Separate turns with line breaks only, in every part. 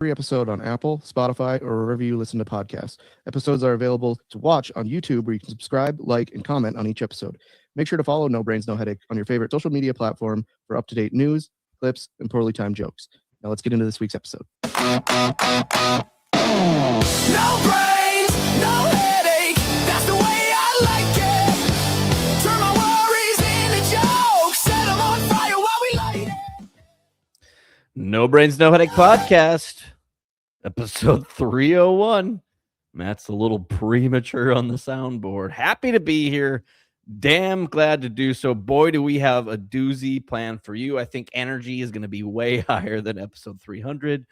every episode on Apple, Spotify, or wherever you listen to podcasts. Episodes are available to watch on YouTube, where you can subscribe, like, and comment on each episode. Make sure to follow No Brains, No Headache on your favorite social media platform for up-to-date news, clips, and poorly timed jokes. Now let's get into this week's episode.
No brains, no headache. That's the way I like it. Turn my worries into jokes. Set them on fire while we light it.
No Brains, No Headache podcast, episode 301. Matt's a little premature on the soundboard. Happy to be here. Damn glad to do so. Boy, do we have a doozy planned for you. I think energy is going to be way higher than episode 300.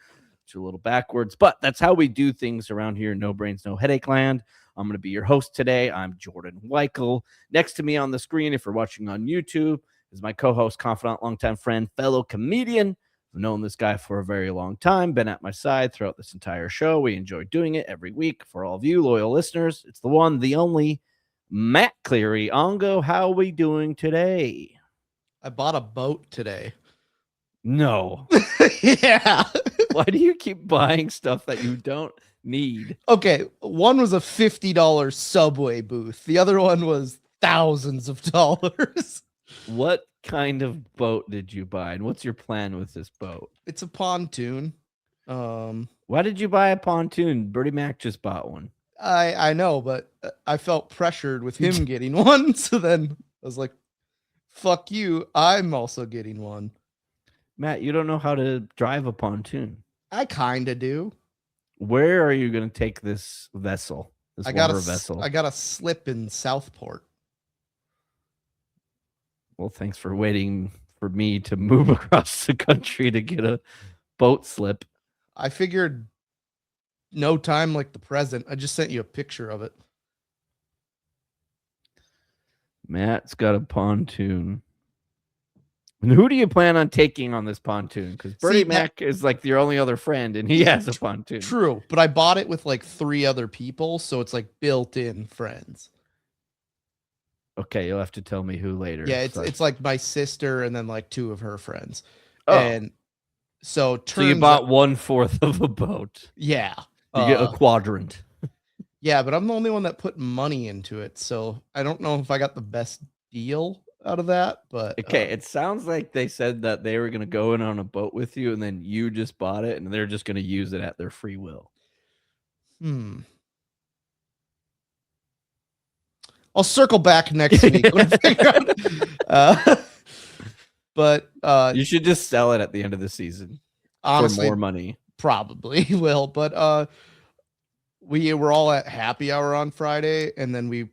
It's a little backwards, but that's how we do things around here in No Brains, No Headache land. I'm going to be your host today. I'm Jordan Weichel. Next to me on the screen, if you're watching on YouTube, is my co-host, confidant, longtime friend, fellow comedian. I've known this guy for a very long time, been at my side throughout this entire show. We enjoy doing it every week for all of you loyal listeners. It's the one, the only, Matt Cleary. Ongo, how are we doing today?
I bought a boat today.
No.
Yeah.
Why do you keep buying stuff that you don't need?
Okay, one was a $50 Subway booth. The other one was thousands of dollars.
What kind of boat did you buy, and what's your plan with this boat?
It's a pontoon.
Why did you buy a pontoon? Birdie Mac just bought one.
I know, but I felt pressured with him getting one. So then I was like, fuck you. I'm also getting one.
Matt, you don't know how to drive a pontoon.
I kind of do.
Where are you going to take this vessel? This water vessel?
I got a slip in Southport.
Well, thanks for waiting for me to move across the country to get a boat slip.
I figured no time like the present. I just sent you a picture of it.
Matt's got a pontoon. And who do you plan on taking on this pontoon? Because Birdie Mac is like your only other friend, and he has a pontoon.
True, but I bought it with like 3 other people, so it's like built-in friends.
Okay, you'll have to tell me who later.
Yeah, it's like my sister and then like 2 of her friends.
Oh.
And so
you bought 1/4 of a boat.
Yeah.
You get a quadrant.
Yeah, but I'm the only one that put money into it, so I don't know if I got the best deal out of that. But
okay, it sounds like they said that they were going to go in on a boat with you, and then you just bought it, and they're just going to use it at their free will.
I'll circle back next week. But
you should just sell it at the end of the season, honestly, for more money.
Probably will. But we were all at happy hour on Friday, and then we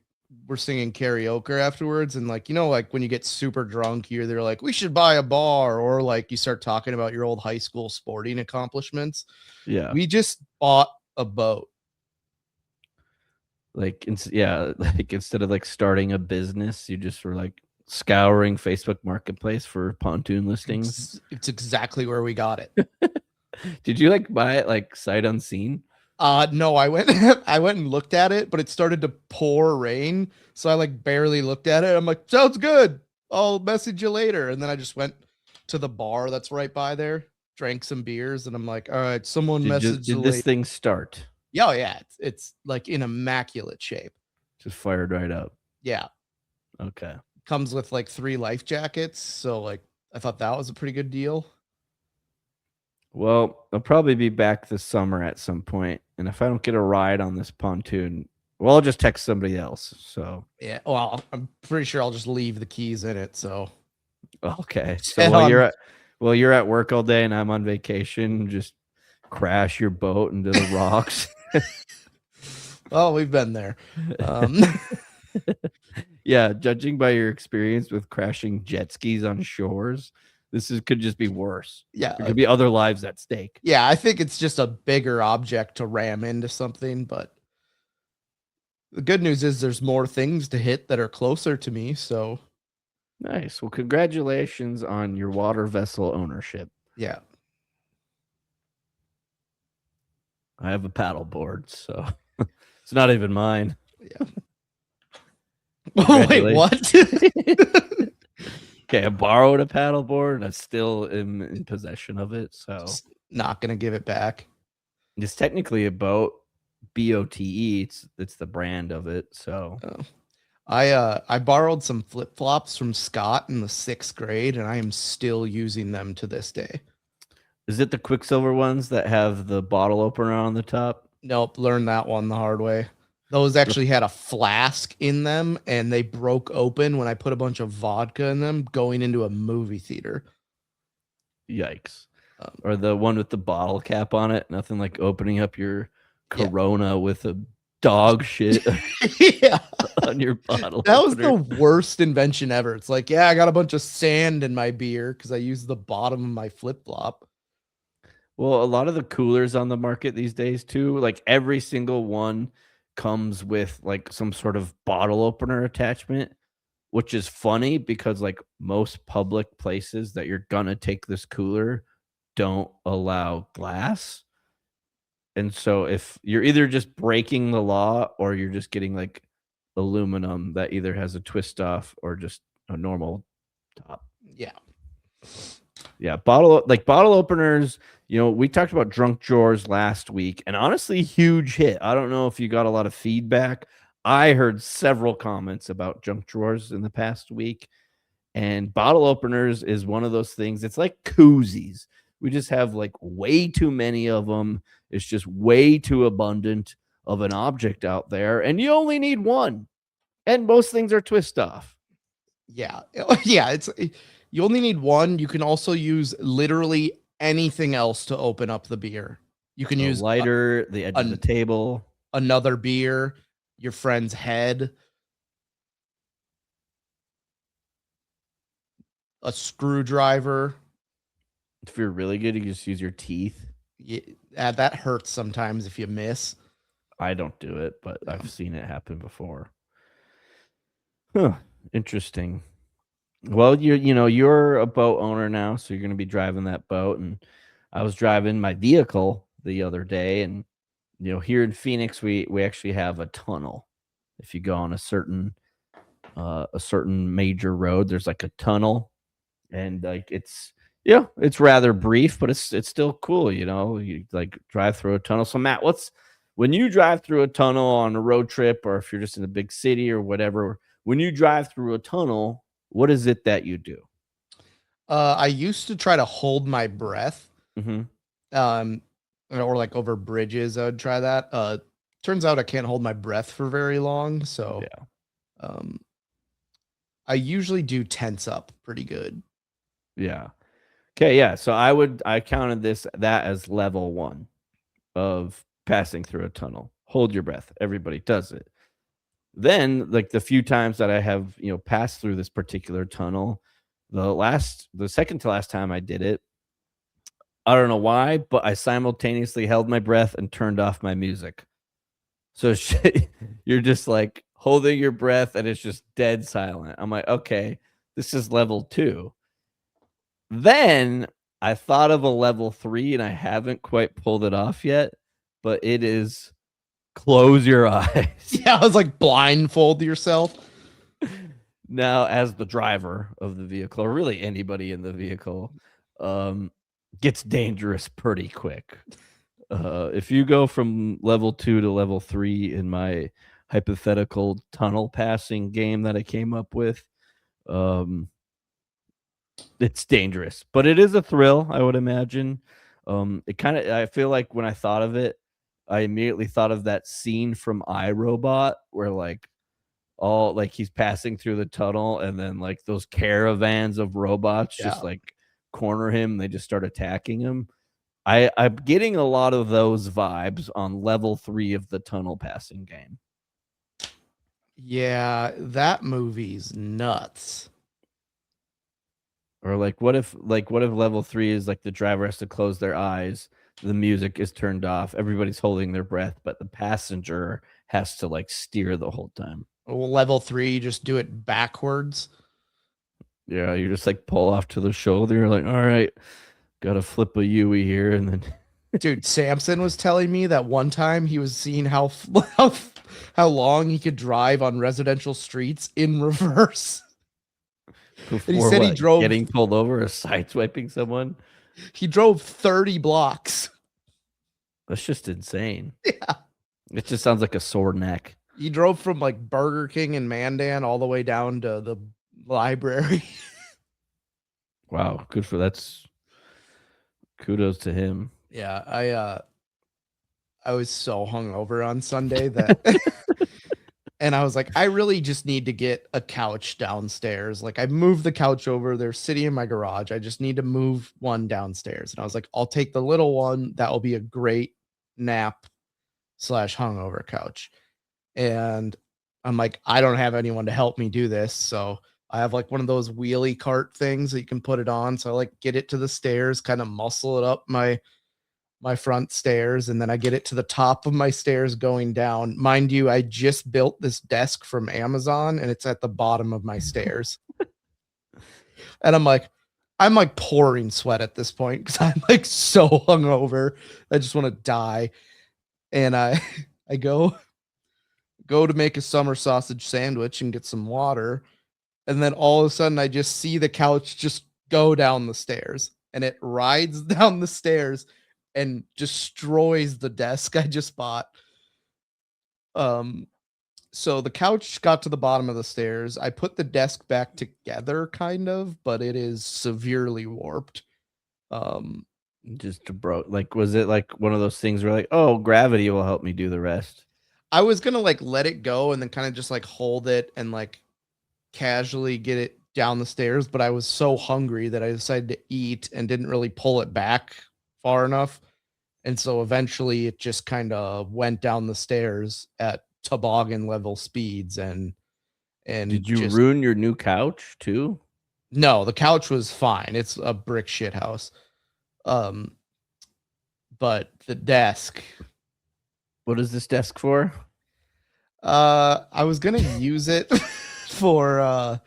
were singing karaoke afterwards. And like, you know, like when you get super drunk, they're like, we should buy a bar, or like you start talking about your old high school sporting accomplishments.
Yeah.
We just bought a boat.
Like instead of like starting a business, you just were like scouring Facebook Marketplace for pontoon listings.
It's exactly where we got it.
Did you like buy it like sight unseen?
No, I went and looked at it, but it started to pour rain, so I like barely looked at it. I'm like, sounds good, I'll message you later. And then I just went to the bar that's right by there, drank some beers, and I'm like, all right, someone messaged.
Did this thing start?
Yeah, yeah, it's like in immaculate shape.
Just fired right up.
Yeah.
Okay.
Comes with like 3 life jackets, so like I thought that was a pretty good deal.
Well, I'll probably be back this summer at some point, and if I don't get a ride on this pontoon, well, I'll just text somebody else. So
yeah, well, I'm pretty sure I'll just leave the keys in it. So
okay, so while you're at work all day and I'm on vacation, just crash your boat into the rocks.
Well, we've been there.
Yeah, judging by your experience with crashing jet skis on shores, could just be worse.
Yeah,
there could be other lives at stake.
Yeah, I think it's just a bigger object to ram into something, but the good news is there's more things to hit that are closer to me, so
nice. Well, congratulations on your water vessel ownership.
Yeah.
I have a paddle board, so it's not even mine.
Yeah. Oh, wait, what?
Okay, I borrowed a paddle board and I still am in possession of it, so
just not gonna give it back.
It's technically a boat, BOTE. It's the brand of it. So
Oh. I borrowed some flip flops from Scott in the 6th grade, and I am still using them to this day.
is it the Quicksilver ones that have the bottle opener on the top?
Nope, learned that one the hard way. Those actually had a flask in them, and they broke open when I put a bunch of vodka in them going into a movie theater.
Yikes.
Um,
Or the one with the bottle cap on it. Nothing like opening up your
Yeah.
Corona with a dog shit
yeah,
on your bottle.
that was
opener.
the worst invention ever. It's like, yeah, I got a bunch of sand in my beer because I used the bottom of my flip flop.
Well, a lot of the coolers on the market these days too, like every single one comes with like some sort of bottle opener attachment, which is funny because like most public places that you're gonna take this cooler don't allow glass. And so if you're either just breaking the law or you're just getting like aluminum that either has a twist off or just a normal top.
Yeah.
Yeah, bottle openers, we talked about drunk drawers last week and honestly huge hit. I don't know if you got a lot of feedback. I heard several comments about junk drawers in the past week, and bottle openers is one of those things. It's like koozies. We just have like way too many of them. It's just way too abundant of an object out there, and you only need one. And most things are twist off.
Yeah. Yeah. You only need one. You can also use literally anything else to open up the beer. You can
A
use
lighter, the edge of the table.
another beer, your friend's head, a screwdriver.
If you're really good, you can just use your teeth.
Yeah, that hurts sometimes if you miss.
I don't do it, but
Yeah.
I've seen it happen before. Huh. Interesting. Well, you're a boat owner now, so you're going to be driving that boat. And I was driving my vehicle the other day, and here in Phoenix, we actually have a tunnel. If you go on a certain major road, there's like a tunnel, and like it's rather brief, but it's still cool. You like drive through a tunnel. So Matt, when you drive through a tunnel on a road trip, or if you're just in a big city or whatever, when you drive through a tunnel, what is it that you do?
I used to try to hold my breath.
Mm-hmm.
Or like over bridges, I would try that. Turns out I can't hold my breath for very long, so
Yeah.
I usually do tense up pretty good.
Yeah. Okay. Yeah. So I counted that as level 1 of passing through a tunnel. Hold your breath. Everybody does it. Then, like the few times that I have, passed through this particular tunnel, the second to last time I did it, I don't know why, but I simultaneously held my breath and turned off my music. So you're just like holding your breath and it's just dead silent. I'm like, okay, this is level 2. Then I thought of a level 3 and I haven't quite pulled it off yet, but it is close your eyes.
Yeah, I was like blindfold yourself.
Now, as the driver of the vehicle, or really anybody in the vehicle, gets dangerous pretty quick. If you go from level 2 to level 3 in my hypothetical tunnel passing game that I came up with, it's dangerous, but it is a thrill, I would imagine. I feel like when I thought of it, I immediately thought of that scene from iRobot where like all like he's passing through the tunnel and then like those caravans of robots just like corner him, they just start attacking him. I'm getting a lot of those vibes on level 3 of the tunnel passing game.
Yeah, that movie's nuts.
Or like what if level 3 is like the driver has to close their eyes, the music is turned off, everybody's holding their breath, but the passenger has to like steer the whole time.
Well, level 3, you just do it backwards.
Yeah, you just like pull off to the shoulder. You're like, all right, gotta flip a Yui here, and then
Dude, Samson was telling me that one time he was seeing how long he could drive on residential streets in reverse.
before
he said he drove-
getting pulled over or sideswiping someone.
He drove 30 blocks.
That's just insane.
Yeah.
It just sounds like a sore neck.
He drove from like Burger King in Mandan all the way down to the library.
Wow, good for that's kudos to him.
Yeah, I was so hungover on Sunday that and I was like, I really just need to get a couch downstairs. Like I moved the couch over, they're sitting in my garage. I just need to move one downstairs. And I was like, I'll take the little one. That will be a great nap slash hungover couch. And I'm like, I don't have anyone to help me do this. So I have like one of those wheelie cart things that you can put it on. So I like get it to the stairs, kind of muscle it up my front stairs, and then I get it to the top of my stairs going down. Mind you, I just built this desk from Amazon and it's at the bottom of my stairs. And I'm like pouring sweat at this point because I'm like so hungover. I just want to die. And I go to make a summer sausage sandwich and get some water. And then all of a sudden I just see the couch just go down the stairs, and it rides down the stairs and destroys the desk I just bought. So the couch got to the bottom of the stairs. I put the desk back together kind of, but it is severely warped.
Just broke. Like, was it like one of those things where like, oh, gravity will help me do the rest?
I was gonna like let it go and then kind of just like hold it and like casually get it down the stairs, but I was so hungry that I decided to eat and didn't really pull it back far enough. And so eventually it just kind of went down the stairs at toboggan level speeds and
Did you
just
ruin your new couch too?
no, the couch was fine. It's a brick shit house. But the desk,
What is this desk for?
I was gonna use it for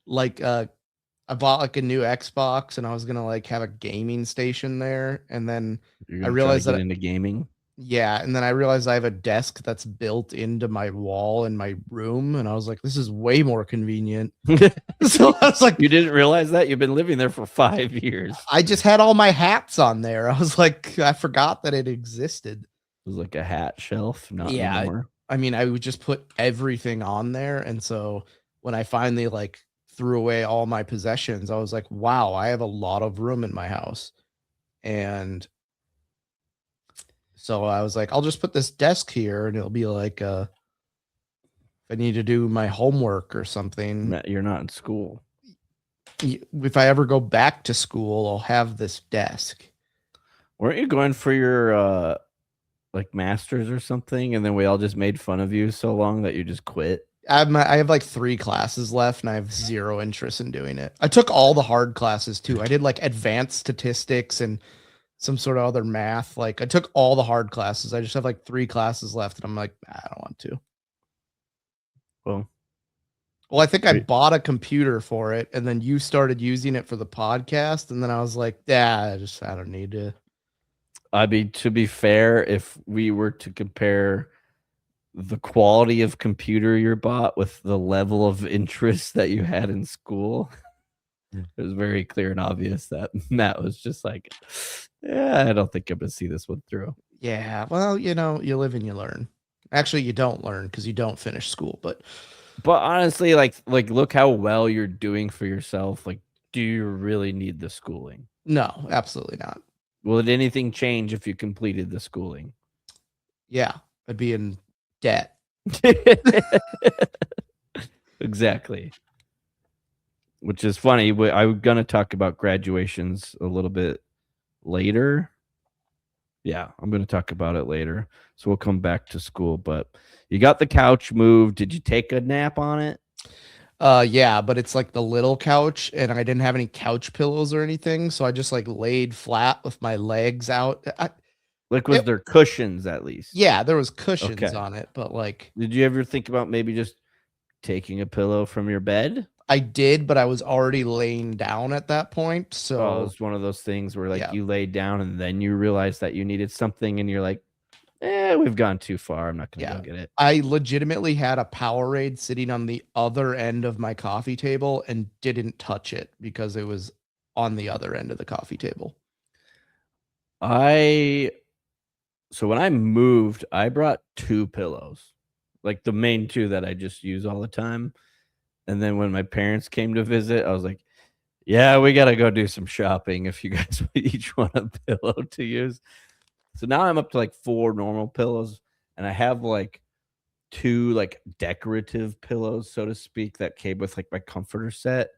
like I bought like a new Xbox and I was gonna like have a gaming station there, and then
You're
I
gonna
realized
try to
that
get into gaming.
yeah, and then I realized I have a desk that's built into my wall in my room, and I was like, this is way more convenient. So I was like,
You didn't realize that? You've been living there for 5 years.
I just had all my hats on there. I was like, I forgot that it existed.
It was like a hat shelf, not
Yeah,
anymore.
I mean, I would just put everything on there, and so when I finally like threw away all my possessions, I was like, wow, I have a lot of room in my house. And so I was like, I'll just put this desk here and it'll be like if I need to do my homework or something.
Matt, you're not in school.
If I ever go back to school, I'll have this desk.
Weren't you going for your like masters or something, and then we all just made fun of you so long that you just quit?
I have like 3 classes left and I have zero interest in doing it. I took all the hard classes too. I did like advanced statistics and some sort of other math. Like I took all the hard classes. I just have like 3 classes left and I'm like, I don't want to. Well, I think I bought a computer for it and then you started using it for the podcast. And then I was like, yeah, I don't need to.
I mean, to be fair, if we were to compare the quality of computer you bought with the level of interest that you had in school, it was very clear and obvious that Matt was just like, yeah, I don't think I'm going to see this one through.
Yeah. Well, you know, you live and you learn. Actually, you don't learn because you don't finish school, but
honestly, like look how well you're doing for yourself. Like, do you really need the schooling?
no, absolutely not.
Will anything change if you completed the schooling?
Yeah, I'd be in debt.
Exactly. Which is funny. I'm going to talk about graduations a little bit later. Yeah, I'm going to talk about it later. So we'll come back to school. But you got the couch moved. Did you take a nap on it?
Yeah, but it's like the little couch, and I didn't have any couch pillows or anything, so I just like laid flat with my legs out.
Was there cushions at least?
Yeah, there was cushions on it, but like,
did you ever think about maybe just taking a pillow from your bed?
I did, but I was already laying down at that point. So
it's one of those things where like you laid down and then you realized that you needed something, and you're like, we've gone too far. I'm not going to go get it.
I legitimately had a Powerade sitting on the other end of my coffee table and didn't touch it because it was on the other end of the coffee table.
I So when I moved, I brought 2 pillows, like the main 2 that I just use all the time. And then when my parents came to visit, I was like, yeah, we got to go do some shopping if you guys each want a pillow to use. So now I'm up to like 4 normal pillows, and I have like 2 like decorative pillows, so to speak, that came with like my comforter set.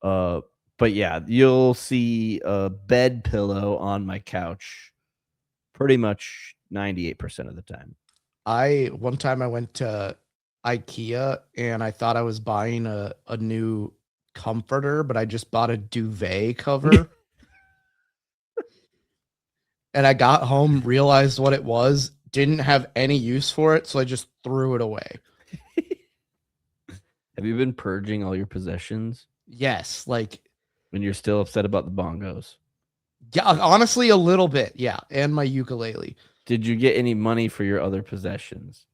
Uh, but yeah, you'll see a bed pillow on my couch pretty much 98% of the time.
One time I went to IKEA and I thought I was buying a new comforter, but I just bought a duvet cover. And I got home, realized what it was, didn't have any use for it, so I just threw it away.
Have you been purging all your possessions
Yes, like
when you're still upset about the bongos?
yeah, honestly a little bit, yeah, and my ukulele.
Did you get any money for your other possessions?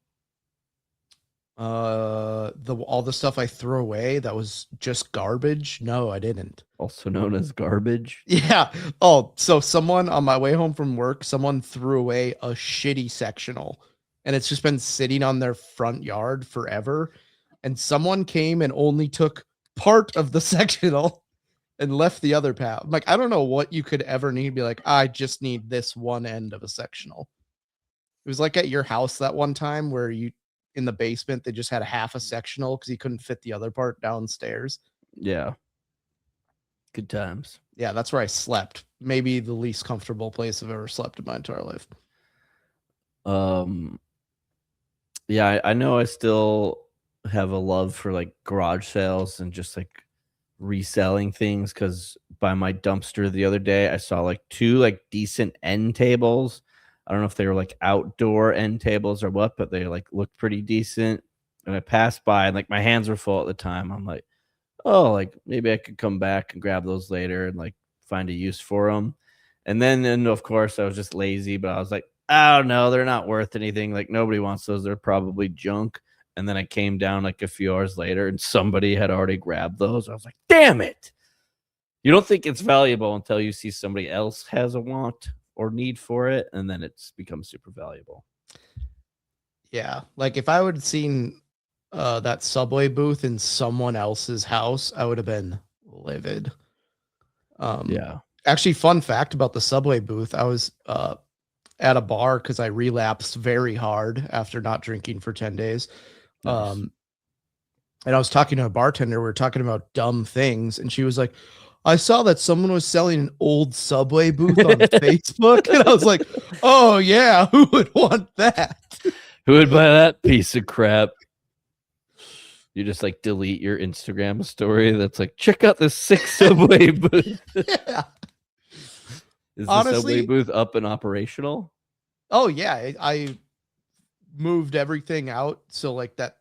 The all the stuff I threw away that was just garbage. No, I didn't.
Also known as garbage?
Yeah. Oh, so someone on my way home from work, someone threw away a shitty sectional and it's just been sitting on their front yard forever. And someone came and only took part of the sectional and left the other part. I'm like, I don't know what you could ever need. Be like, I just need this one end of a sectional. It was like at your house that one time where you in the basement, they just had a half a sectional because you couldn't fit the other part downstairs.
Yeah. Good times.
Yeah, that's where I slept. Maybe the least comfortable place I've ever slept in my entire life.
Yeah, I know I still have a love for like garage sales and just like reselling things, because by my dumpster the other day I saw like 2 like decent end tables. I don't know if they were like outdoor end tables or what, but they like looked pretty decent. And I passed by and like my hands were full at the time. I'm like, oh, like maybe I could come back and grab those later and like find a use for them. And of course I was just lazy, but I was like, oh no, they're not worth anything. Like nobody wants those. They're probably junk. And then I came down like a few hours later and somebody had already grabbed those. I was like, damn it. You don't think it's valuable until you see somebody else has a want or need for it, and then it's becomes super valuable.
Yeah. Like if I would have seen that Subway booth in someone else's house, I would have been livid.
Yeah.
Actually, fun fact about the Subway booth, I was at a bar because I relapsed very hard after not drinking for 10 days.
Nice.
And I was talking to a bartender. We were talking about dumb things, and she was like, I saw that someone was selling an old Subway booth on Facebook. And I was like, oh, yeah, who would want that?
Who would buy that piece of crap? You just like delete your Instagram story that's like, check out this sick Subway booth.
Yeah.
Is
Honestly,
the Subway booth up and operational?
Oh, yeah. I moved everything out. So, like that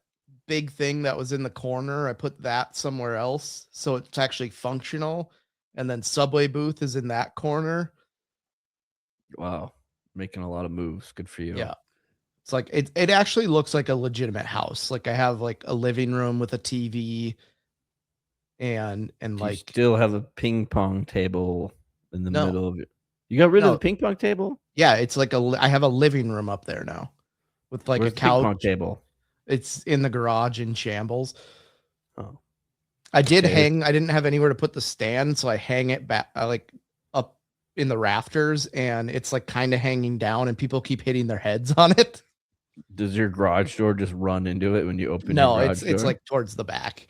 big thing that was in the corner, I put that somewhere else. So it's actually functional. And then Subway booth is in that corner.
Wow. Making a lot of moves. Good for you.
Yeah. It's like it actually looks like a legitimate house. Like I have like a living room with a TV and
Do you
like
still have a ping pong table in the
No.
middle of it. You got rid of
No.
the ping pong table?
Yeah, it's like I have a living room up there now with like
Where's
a
the ping pong
couch.
table?
It's in the garage in shambles.
Oh.
I did
Okay.
hang. I didn't have anywhere to put the stand, so I hang it back, like up in the rafters, and it's like kind of hanging down, and people keep hitting their heads on it.
Does your garage door just run into it when you open
No,
your garage
it's
door?
like towards the back.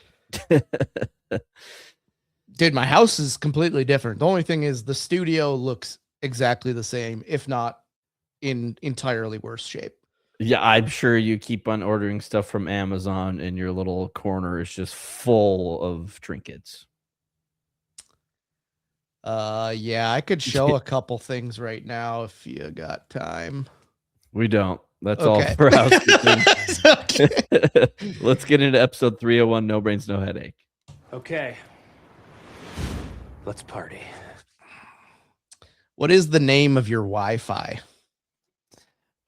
Dude, my house is completely different. The only thing is the studio looks exactly the same, if not in entirely worse shape.
Yeah, I'm sure you keep on ordering stuff from Amazon and your little corner is just full of trinkets.
Yeah, I could show a couple things right now if you got time.
We don't. That's
Okay.
all for housekeeping.
Okay.
Let's get into episode 301, No Brains, No Headache.
Okay. Let's party.
What is the name of your Wi-Fi?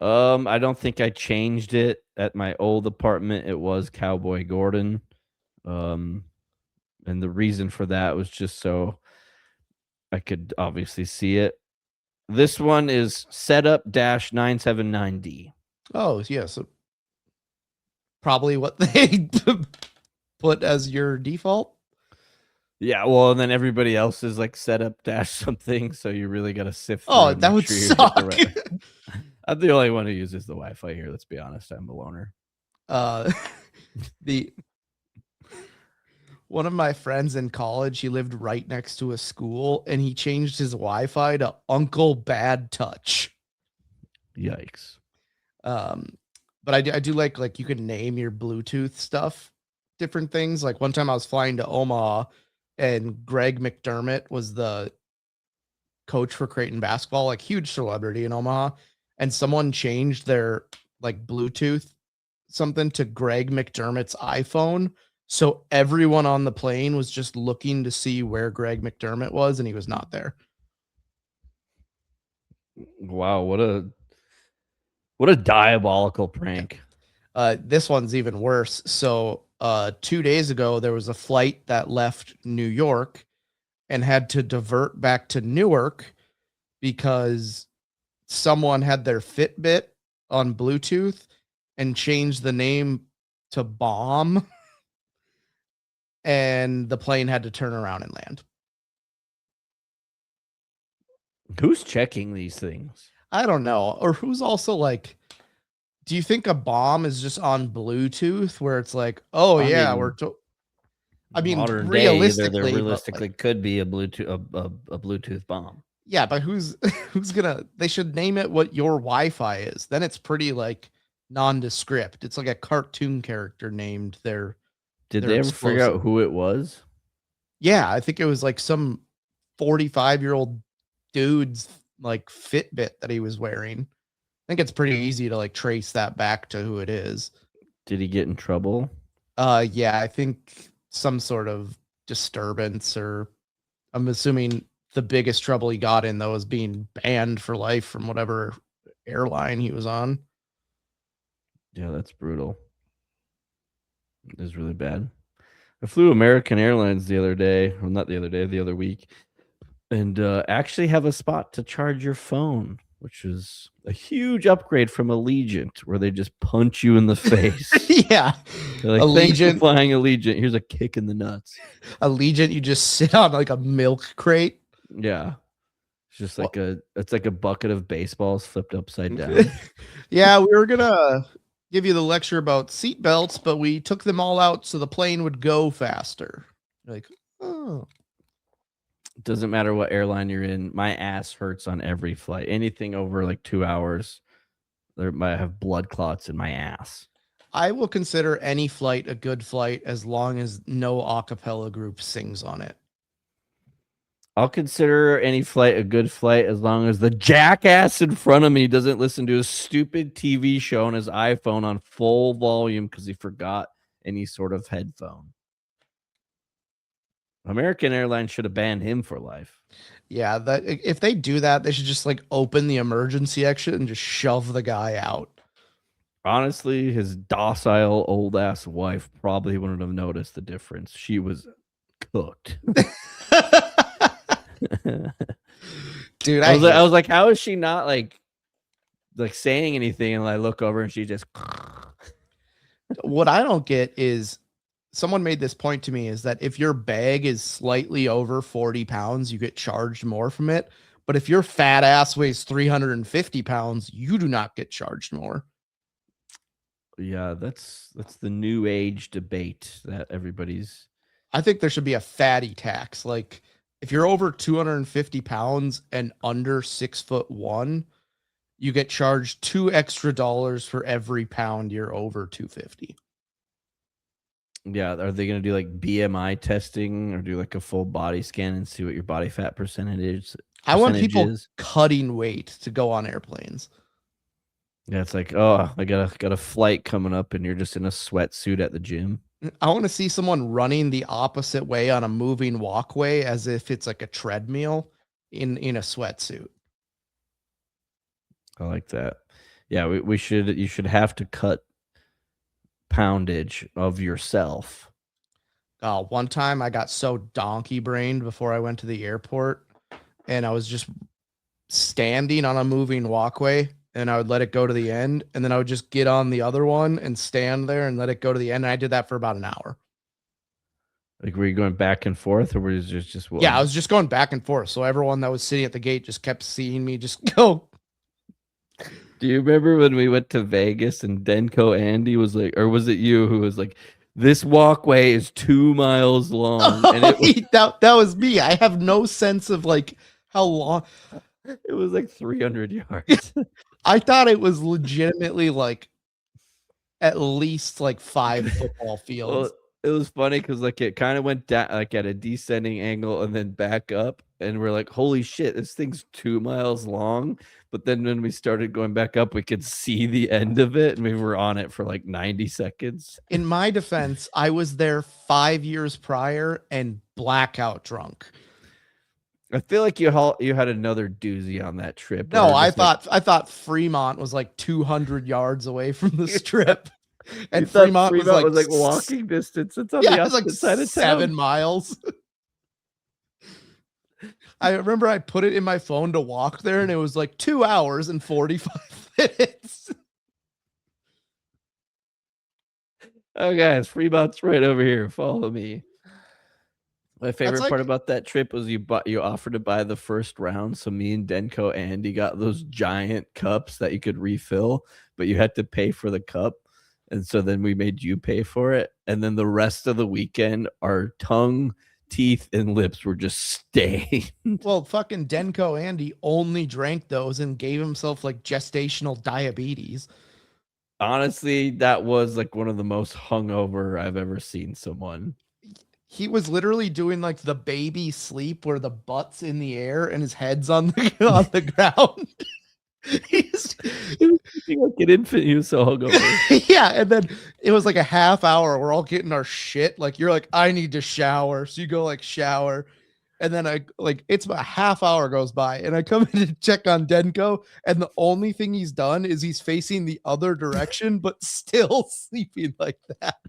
I don't think I changed it at my old apartment. It was Cowboy Gordon. And the reason for that was just so I could obviously see it. This one is setup-979D.
Oh, yeah. So probably what they put as your default.
Yeah, well, and then everybody else is like setup dash something, so you really got to sift through
Oh,
and
that
make
would
sure you hit the
suck.
right. I'm the only one who uses the Wi-Fi here. Let's be honest, I'm a loner.
The one of my friends in college, he lived right next to a school, and he changed his Wi-Fi to Uncle Bad Touch.
Yikes.
But I do like you can name your Bluetooth stuff different things. Like one time I was flying to Omaha, and Greg McDermott was the coach for Creighton basketball, like huge celebrity in Omaha, and someone changed their like Bluetooth something to Greg McDermott's iPhone. So everyone on the plane was just looking to see where Greg McDermott was, and he was not there.
Wow, what a diabolical prank.
This one's even worse. So 2 days ago, there was a flight that left New York and had to divert back to Newark because someone had their Fitbit on Bluetooth and changed the name to Bomb, and the plane had to turn around and land.
Who's checking these things?
I don't know. Or who's also like, do you think a bomb is just on Bluetooth where it's like, oh
I
yeah,
mean,
I mean,
modern day, there
realistically,
realistically
like,
could be a Bluetooth bomb.
yeah, but who's gonna? They should name it what your Wi-Fi is. Then it's pretty like nondescript. It's like a cartoon character named their.
Did
They're
they ever figure
explosive.
out who it was?
Yeah, I think it was like some 45-year-old dude's like Fitbit that he was wearing. I think it's pretty easy to like trace that back to who it is.
Did he get in trouble?
Yeah, I think some sort of disturbance, or I'm assuming the biggest trouble he got in though was being banned for life from whatever airline he was on.
Yeah, that's brutal. It is really bad. I flew American Airlines the other day, well, not the other day, the other week, and actually have a spot to charge your phone, which is a huge upgrade from Allegiant, where they just punch you in the face.
Yeah.
They're like, thanks for flying Allegiant. Here's a kick in the nuts.
Allegiant, you just sit on like a milk crate.
Yeah. It's just like it's like a bucket of baseballs flipped upside down.
Yeah, we were gonna give you the lecture about seatbelts, but we took them all out so the plane would go faster. Like, oh.
Doesn't matter what airline you're in. My ass hurts on every flight. Anything over like 2 hours, there might have blood clots in my ass.
I will consider any flight a good flight as long as no acapella group sings on it.
I'll consider any flight a good flight as long as the jackass in front of me doesn't listen to a stupid TV show on his iPhone on full volume because he forgot any sort of headphone. American Airlines should have banned him for life.
Yeah, that if they do that, they should just like open the emergency exit and just shove the guy out.
Honestly, his docile old ass wife probably wouldn't have noticed the difference. She was cooked.
Dude,
I was like, how is she not like saying anything? And I look over and she just.
What I don't get is someone made this point to me, is that if your bag is slightly over 40 pounds, you get charged more from it. But if your fat ass weighs 350 pounds, you do not get charged more.
Yeah, that's the new age debate that everybody's.
I think there should be a fatty tax. Like if you're over 250 pounds and under 6'1", you get charged $2 extra for every pound you're over 250.
Yeah, are they going to do like BMI testing or do like a full body scan and see what your body fat percentage is?
I want people cutting weight to go on airplanes.
Yeah, it's like, oh, I got a flight coming up and you're just in a sweatsuit at the gym.
I want to see someone running the opposite way on a moving walkway as if it's like a treadmill in a sweatsuit.
I like that. Yeah, you should have to cut poundage of yourself.
One time I got so donkey brained before I went to the airport, and I was just standing on a moving walkway, and I would let it go to the end, and then I would just get on the other one and stand there and let it go to the end. And I did that for about an hour.
Like, were you going back and forth, or was it just one?
Yeah, I was just going back and forth. So everyone that was sitting at the gate just kept seeing me just go.
Do you remember when we went to Vegas and Denko Andy was like, or was it you who was like, this walkway is 2 miles long? And it was,
that was me. I have no sense of like how long.
it was like 300 yards.
I thought it was legitimately like at least like 5 football fields.
Well, it was funny because like it kind of went down like at a descending angle and then back up, and we're like, holy shit, this thing's 2 miles long. But then when we started going back up, we could see the end of it, and we were on it for like 90 seconds.
In my defense, I was there 5 years prior and blackout drunk.
I feel like you had another doozy on that trip.
No, I thought Fremont was like 200 yards away from the strip. And Fremont was like
walking distance. It's on
yeah,
the
it was
opposite
like
side of
7
town.
miles. I remember I put it in my phone to walk there, and it was like 2 hours and 45 minutes.
Oh, guys, Fremont's right over here. Follow me. My favorite part about that trip was you offered to buy the first round. So me and Denko Andy got those giant cups that you could refill, but you had to pay for the cup. And so then we made you pay for it. And then the rest of the weekend, our tongue, teeth, and lips were just stained.
Well, fucking Denko Andy only drank those and gave himself like gestational diabetes.
Honestly, that was like one of the most hungover I've ever seen someone.
He was literally doing like the baby sleep where the butt's in the air and his head's on the ground.
He was like an infant. He was so hungover.
Yeah, and then it was like a half hour. We're all getting our shit. Like you're like, I need to shower, so you go like shower, and then it's about a half hour goes by, and I come in to check on Denko, and the only thing he's done is he's facing the other direction, but still sleeping like that.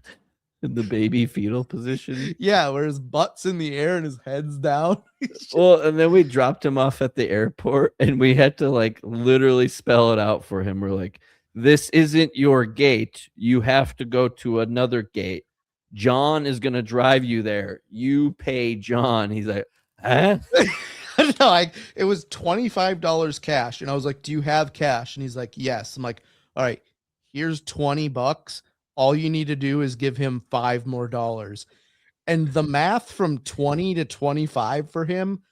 In the baby fetal position.
Yeah, where his butt's in the air and his head's down.
Well, and then we dropped him off at the airport, and we had to like literally spell it out for him. We're like, this isn't your gate. You have to go to another gate. John is going to drive you there. You pay John. He's like, huh?
No, it was $25 cash. And I was like, do you have cash? And he's like, yes. I'm like, all right, here's $20. All you need to do is give him $5 more. And the math from 20 to 25 for him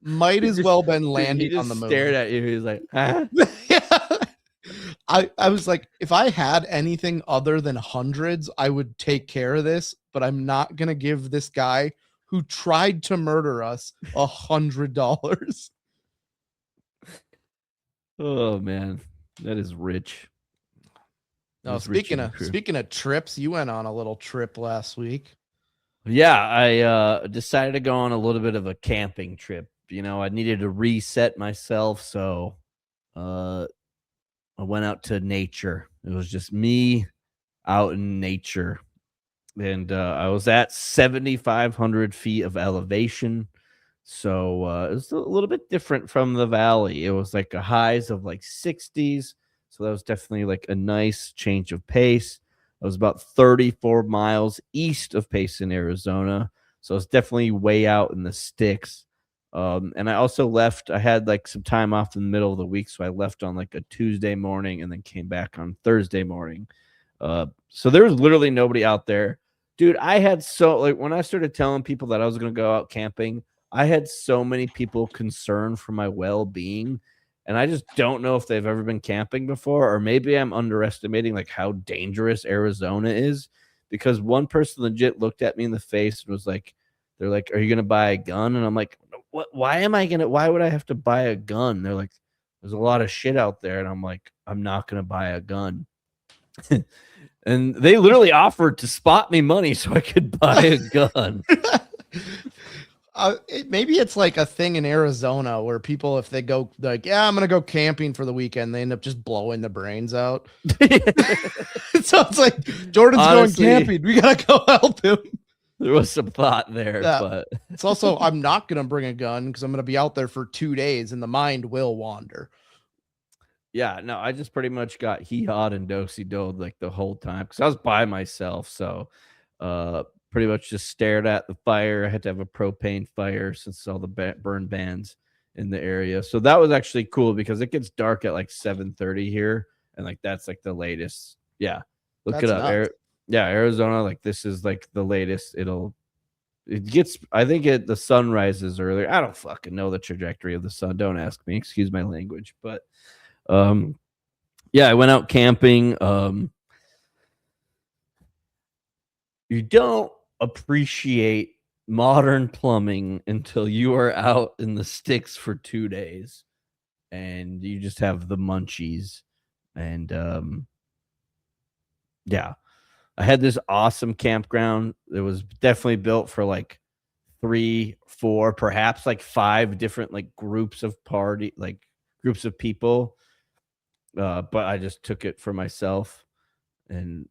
might as well been landing on the moon.
Stared at you. He's like, huh?
Yeah. I was like, if I had anything other than hundreds, I would take care of this, but I'm not going to give this guy who tried to murder us $100.
Oh man, that is rich.
No, speaking of trips, you went on a little trip last week.
Yeah, I decided to go on a little bit of a camping trip. You know, I needed to reset myself, so I went out to nature. It was just me out in nature. And I was at 7,500 feet of elevation. So it was a little bit different from the valley. It was like a highs of like 60s. So that was definitely like a nice change of pace. I was about 34 miles east of Payson, Arizona. So it's definitely way out in the sticks. And I also left. I had like some time off in the middle of the week. So I left on like a Tuesday morning and then came back on Thursday morning. So there was literally nobody out there. Dude, I had when I started telling people that I was going to go out camping, I had so many people concerned for my well-being. And I just don't know if they've ever been camping before, or maybe I'm underestimating like how dangerous Arizona is, because one person legit looked at me in the face and was like, they're like, are you going to buy a gun? And I'm like, what? Why would I have to buy a gun? They're like, there's a lot of shit out there. And I'm like, I'm not going to buy a gun. And they literally offered to spot me money so I could buy a gun.
Maybe it's like a thing in Arizona where people, if they go like, yeah, I'm going to go camping for the weekend, they end up just blowing the brains out. So it's like, Jordan's going camping. We got to go help him.
There was some thought there,
Yeah.
but
It's also, I'm not going to bring a gun because I'm going to be out there for 2 days and the mind will wander.
yeah, no, I just pretty much got hee-hawed and do-si-doed like the whole time because I was by myself. So pretty much just stared at the fire. I had to have a propane fire since all the burn bans in the area. So that was actually cool because it gets dark at like 7:30 here. And like that's like the latest. Yeah. Look
That's
it up.
nuts.
Yeah, Arizona, like this is like the latest. It gets, I think the sun rises earlier. I don't fucking know the trajectory of the sun. Don't ask me. Excuse my language. But yeah, I went out camping. You don't appreciate modern plumbing until you are out in the sticks for 2 days and you just have the munchies. And yeah, I had this awesome campground. It was definitely built for like 3, 4, perhaps like 5 different like groups of people. But I just took it for myself and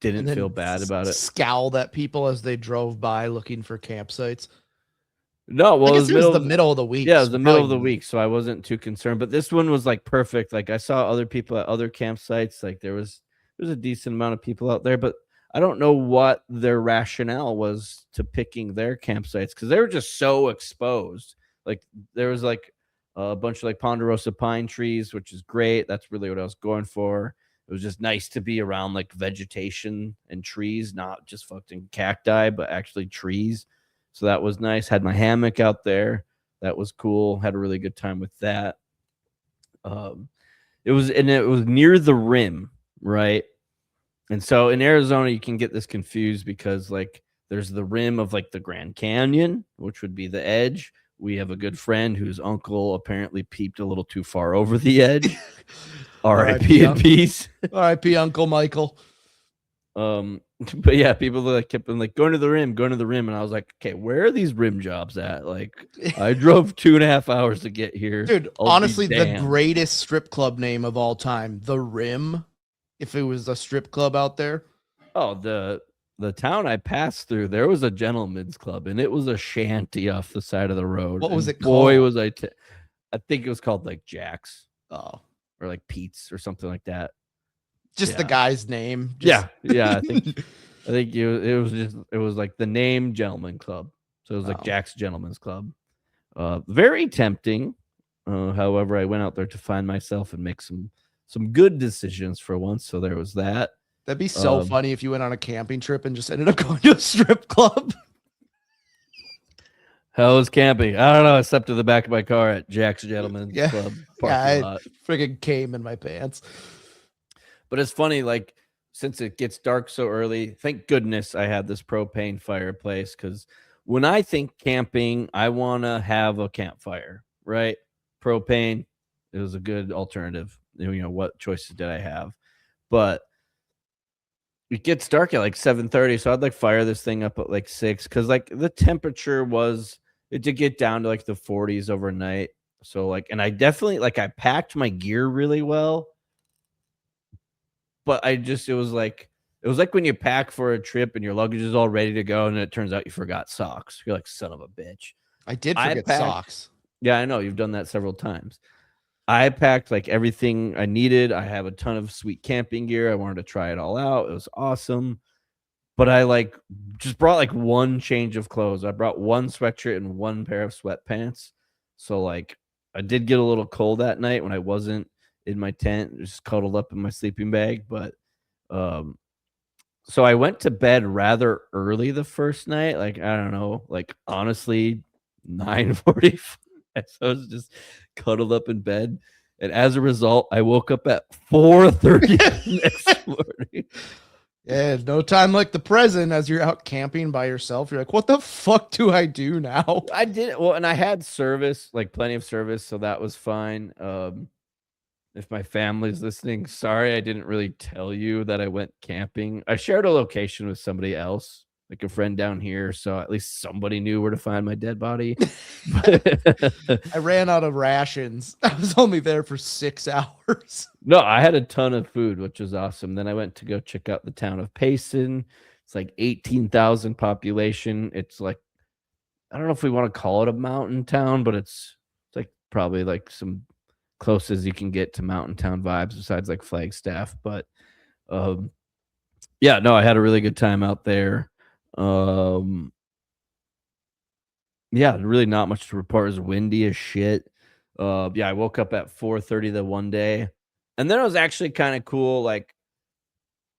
didn't
And then
feel bad about it.
scowled at people as they drove by looking for campsites.
No, well,
I
it
guess
was
it was the middle of the week.
yeah, it was
so
the middle of the
probably-
week, so I wasn't too concerned. But this one was like perfect. Like I saw other people at other campsites. Like there's a decent amount of people out there, but I don't know what their rationale was to picking their campsites because they were just so exposed. Like there was like a bunch of like ponderosa pine trees, which is great. That's really what I was going for. It was just nice to be around like vegetation and trees, not just fucking cacti, but actually trees. So that was nice. Had my hammock out there. That was cool. Had a really good time with that. It was near the rim, right? And so in Arizona, you can get this confused because like there's the rim of like the Grand Canyon, which would be the edge. We have a good friend whose uncle apparently peeped a little too far over the edge. R.I.P. in peace.
R.I.P. Uncle Michael.
But yeah, people like kept like going to the rim, and I was like, okay, where are these rim jobs at? Like, I drove 2.5 hours to get here,
Dude.
I'll
Honestly,
be
the
damned.
greatest strip club name of all time, the Rim. If it was a strip club out there,
Oh, the town I passed through, there was a gentleman's club, and it was a shanty off the side of the road.
What was
and
it
boy,
called?
was I think it was called like Jack's
oh,
or like Pete's or something like that.
just the
Yeah.
guy's name.
Yeah, I think it was like the name Gentleman Club. So it was like
Oh.
Jack's Gentleman's Club. Very tempting. However, I went out there to find myself and make some good decisions for once. So there was that.
That'd be so funny if you went on a camping trip and just ended up going to a strip club.
How was camping? I don't know. I slept in the back of my car at Jack's Gentleman's
Yeah.
Club
Yeah,
parking
I
lot.
friggin' came in my pants.
But it's funny, like since it gets dark so early, thank goodness I had this propane fireplace because when I think camping, I want to have a campfire, right? Propane, it was a good alternative. You know, what choices did I have? But it gets dark at like 7:30, so I'd like fire this thing up at like 6 because like the temperature it did get down to like the 40s overnight. So like, and I definitely like I packed my gear really well, but it was like when you pack for a trip and your luggage is all ready to go, and it turns out you forgot socks. You're like, son of a bitch.
I did
I
forget
packed-
socks.
Yeah, I know you've done that several times. I packed like everything I needed. I have a ton of sweet camping gear. I wanted to try it all out. It was awesome. But I like just brought like one change of clothes. I brought one sweatshirt and one pair of sweatpants. So like I did get a little cold that night when I wasn't in my tent, just cuddled up in my sleeping bag. But so I went to bed rather early the first night. Like, I don't know, like honestly, 9:45. So I was just cuddled up in bed. And as a result, I woke up at 4:30 the next morning.
Yeah, no time like the present as you're out camping by yourself. You're like, what the fuck do I do now?
I did well, and I had service, like plenty of service, so that was fine. If my family's listening, sorry I didn't really tell you that I went camping. I shared a location with somebody else, like a friend down here, so at least somebody knew where to find my dead body.
I ran out of rations. I was only there for 6 hours.
No, I had a ton of food, which was awesome. Then I went to go check out the town of Payson, It's like 18,000 population. It's like, I don't know if we want to call it a mountain town, but it's like probably like some close as you can get to mountain town vibes besides like Flagstaff. But yeah, no, I had a really good time out there. Yeah, really not much to report. It was windy as shit. Yeah, I woke up at 4:30 the one day, and then it was actually kind of cool. Like,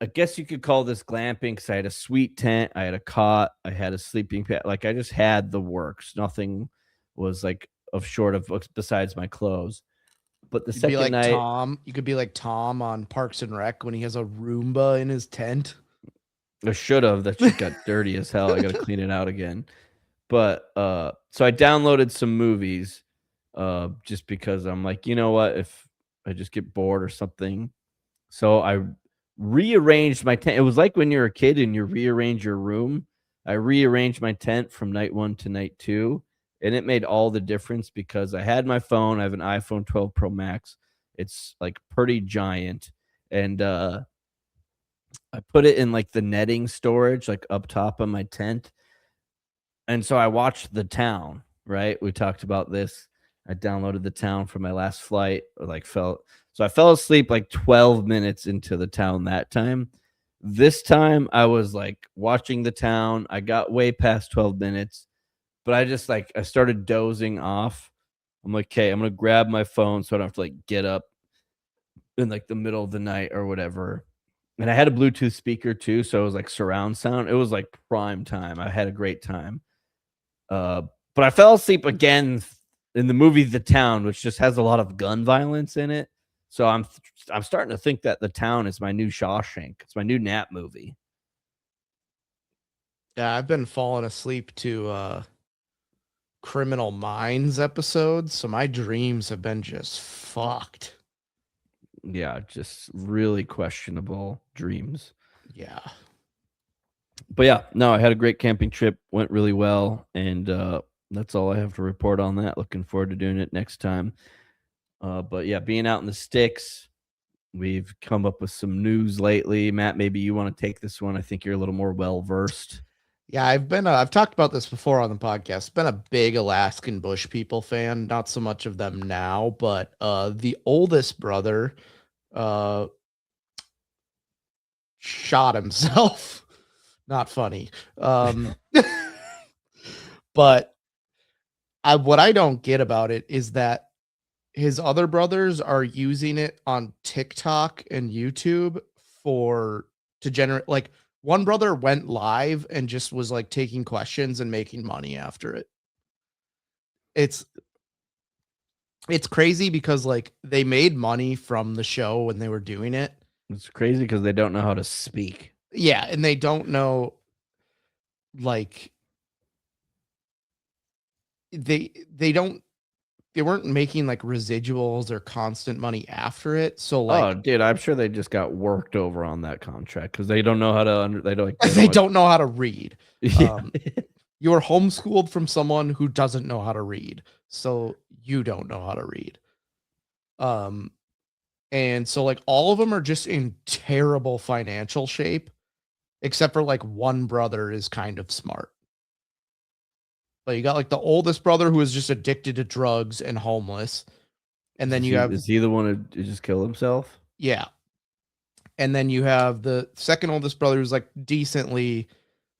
I guess you could call this glamping because I had a sweet tent, I had a cot, I had a sleeping pad. Like, I just had the works. Nothing was like of short of besides my clothes. But the
You'd be
second
like
night,
Tom. You could be like Tom on Parks and Rec when he has a Roomba in his tent.
I should have. That shit got dirty as hell. I got to clean it out again. But so I downloaded some movies just because I'm like, you know what, if I just get bored or something. So I rearranged my tent. It was like when you're a kid and you rearrange your room. I rearranged my tent from night 1 to night 2, and it made all the difference because I had my phone. I have an iPhone 12 Pro Max. It's like pretty giant, and I put it in like the netting storage, like up top of my tent. And so I watched The Town, right? We talked about this. I downloaded The Town for my last flight, or like so I fell asleep like 12 minutes into The Town that time. This time I was like watching The Town. I got way past 12 minutes, but I just like I started dozing off. I'm like, okay, I'm gonna grab my phone so I don't have to like get up in like the middle of the night or whatever. And I had a Bluetooth speaker too, so it was like surround sound. It was like prime time. I had a great time. But I fell asleep again in the movie The Town, which just has a lot of gun violence in it. So I'm starting to think that The Town is my new Shawshank. It's my new nap movie.
Yeah, I've been falling asleep to Criminal Minds episodes, so my dreams have been just fucked.
Yeah, just really questionable dreams.
Yeah.
But yeah, no, I had a great camping trip. Went really well, and that's all I have to report on that. Looking forward to doing it next time. But yeah, being out in the sticks, we've come up with some news lately. Matt, maybe you want to take this one. I think you're a little more well versed.
Yeah, I've talked about this before on the podcast. Been a big Alaskan bush people fan, not so much of them now, but the oldest brother shot himself. Not funny. But what I don't get about it is that his other brothers are using it on TikTok and YouTube to generate, like, one brother went live and just was like taking questions and making money after it. It's crazy because like they made money from the show when they were doing it.
It's crazy because they don't know how to speak.
Yeah, and they don't know, like, they weren't making like residuals or constant money after it. So like,
Oh, dude, I'm sure they just got worked over on that contract because they don't know how to. They don't.
they don't know how to read.
Yeah.
You are homeschooled from someone who doesn't know how to read, so you don't know how to read. And so like all of them are just in terrible financial shape, except for like one brother is kind of smart. But you got like the oldest brother who is just addicted to drugs and homeless. And then you have,
is he the one who just killed himself?
yeah. And then you have the second oldest brother who's like decently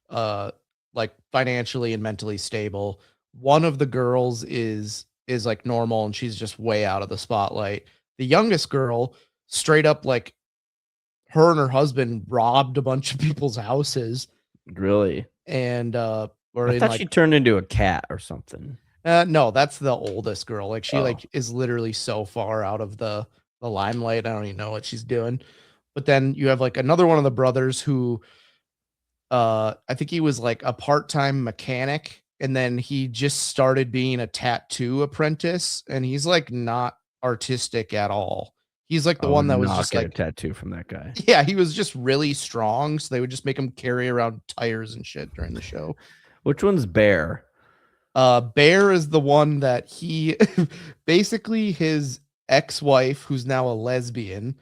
like financially and mentally stable. One of the girls is like normal and she's just way out of the spotlight. The youngest girl, straight up, like, her and her husband robbed a bunch of people's houses.
Really?
And
or I thought she turned into a cat or something.
No, that's the oldest girl. Like, she like is literally so far out of the limelight. I don't even know what she's doing. But then you have like another one of the brothers who I think he was like a part-time mechanic, and then he just started being a tattoo apprentice, and he's like not artistic at all. He's like the one that was just like
a tattoo from that guy.
Yeah, he was just really strong, so they would just make him carry around tires and shit during the show.
Which one's Bear?
Bear is the one that he basically his ex-wife, who's now a lesbian,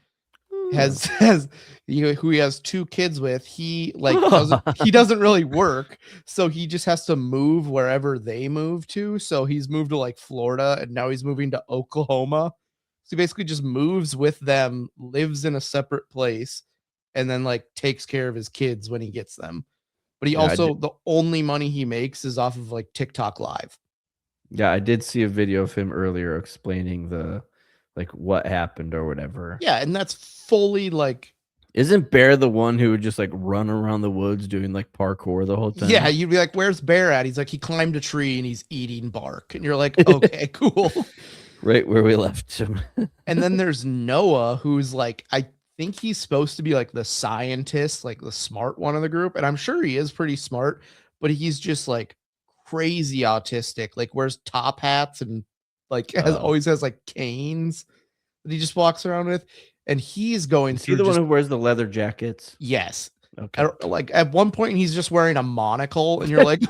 who he has 2 kids with. He doesn't really work, so he just has to move wherever they move to. So he's moved to like Florida, and now he's moving to Oklahoma. So he basically just moves with them, lives in a separate place, and then like takes care of his kids when he gets them. But he
Yeah,
also the only money he makes is off of like TikTok live.
I did see a video of him earlier explaining what happened or whatever.
Yeah, and that's fully like
Isn't Bear the one who would just like run around the woods doing like parkour the whole time?
yeah, you'd be like, "Where's Bear at?" He's like, "He climbed a tree and he's eating bark." And you're like, "Okay, cool."
Right where we left him.
And then there's Noah, who's like, I think he's supposed to be like the scientist, like the smart one of the group. And I'm sure he is pretty smart, but he's just like crazy autistic, like wears top hats and like always has like canes that he just walks around with. And he's going
Is he
through
the one
just,
who wears the leather jackets?
yes.
Okay.
Like at one point, he's just wearing a monocle, and you're like,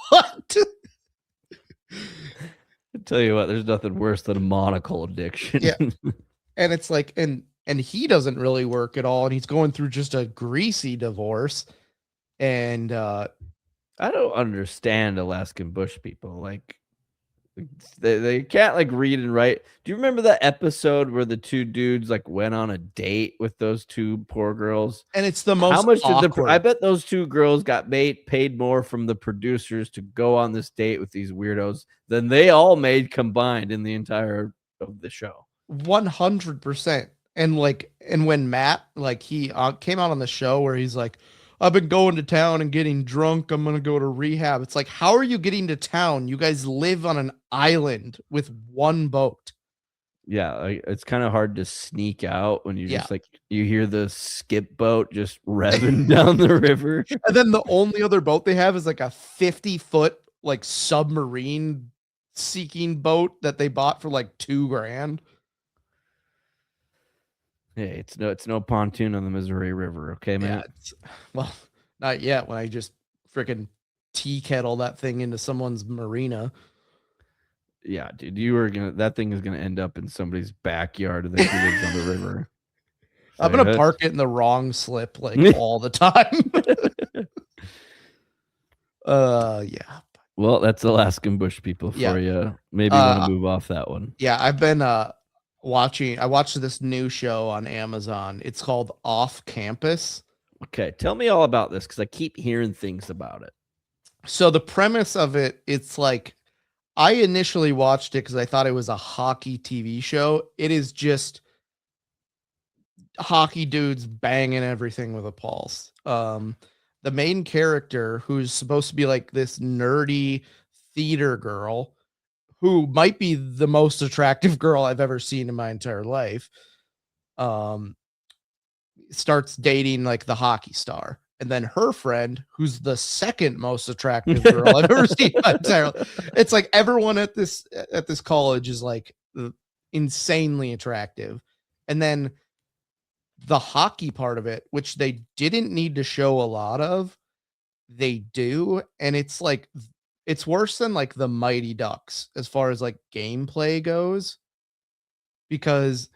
what?
I tell you what, there's nothing worse than a monocle addiction.
Yeah. And it's like, and he doesn't really work at all, and he's going through just a greasy divorce. And
I don't understand Alaskan bush people. Like they can't like read and write. Do you remember that episode where the 2 dudes like went on a date with those 2 poor girls?
and it's the most
How much
awkward.
I bet those 2 girls got paid more from the producers to go on this date with these weirdos than they all made combined in the entire of the show.
100%. And when Matt, like, he came out on the show where he's like, I've been going to town and getting drunk, I'm gonna go to rehab. It's like, how are you getting to town? You guys live on an island with one boat.
Yeah, it's kind of hard to sneak out when you
Yeah.
just like you hear the skip boat just revving down the river.
And then the only other boat they have is like a 50-foot like submarine seeking boat that they bought for like $2,000.
Hey, it's no pontoon on the Missouri River, okay, man?
Yeah, well, not yet. When I just freaking tea kettle that thing into someone's marina.
Yeah, dude, that thing is gonna end up in somebody's backyard and then he lives on the river.
I'm gonna park it in the wrong slip like all the time. Yeah.
Well, that's Alaskan bush people for you. Maybe you want to move off that one.
Yeah, I've been watching. I watched this new show on Amazon. It's called Off Campus.
Okay, tell me all about this because I keep hearing things about it.
So the premise of it, it's like, I initially watched it because I thought it was a hockey TV show. It is just hockey dudes banging everything with a pulse. The main character, who's supposed to be like this nerdy theater girl, who might be the most attractive girl I've ever seen in my entire life, starts dating like the hockey star. And then her friend, who's the second most attractive girl I've ever seen in my entire life. It's like everyone at this college is like insanely attractive. And then the hockey part of it, which they didn't need to show a lot of, they do. And it's like, it's worse than like the Mighty Ducks as far as like gameplay goes, because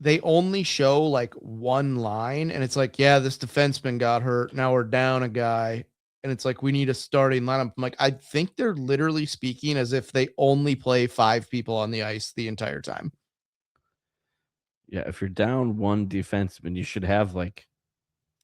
they only show like one line and it's like, yeah, this defenseman got hurt. Now we're down a guy. And it's like, we need a starting lineup. I'm like, I think they're literally speaking as if they only play 5 people on the ice the entire time.
Yeah, if you're down one defenseman, you should have like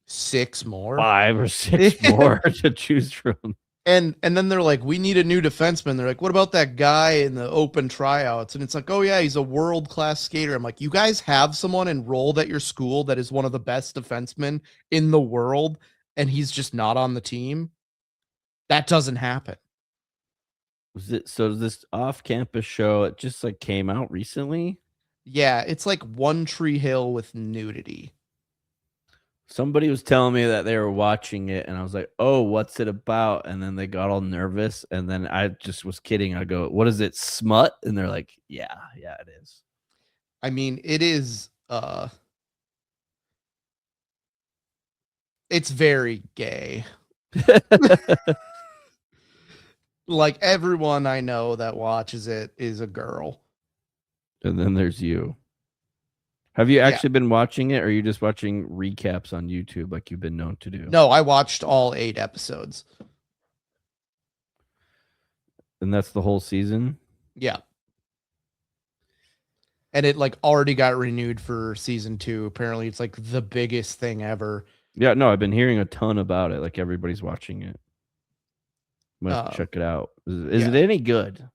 6 more,
5 or 6 more to choose from.
And then they're like, we need a new defenseman. They're like, what about that guy in the open tryouts? And it's like, oh yeah, he's a world-class skater. I'm like, you guys have someone enrolled at your school that is one of the best defensemen in the world, and he's just not on the team? That doesn't happen.
So this off-campus show, it just like came out recently?
Yeah, it's like One Tree Hill with nudity.
Somebody was telling me that they were watching it, and I was like, "Oh, what's it about?" And then they got all nervous, and then I just was kidding. I go, "What is it, smut?" And they're like, "Yeah, it is."
I mean, it is. It's very gay. Like everyone I know that watches it is a girl.
And then there's you. Have you
Yeah.
actually been watching it, or are you just watching recaps on YouTube like you've been known to do?
No, I watched all 8 episodes.
And that's the whole season?
Yeah. And it like already got renewed for season 2. Apparently it's like the biggest thing ever.
Yeah, no, I've been hearing a ton about it. Like everybody's watching it. I'm gonna have to check it out. Is it any good?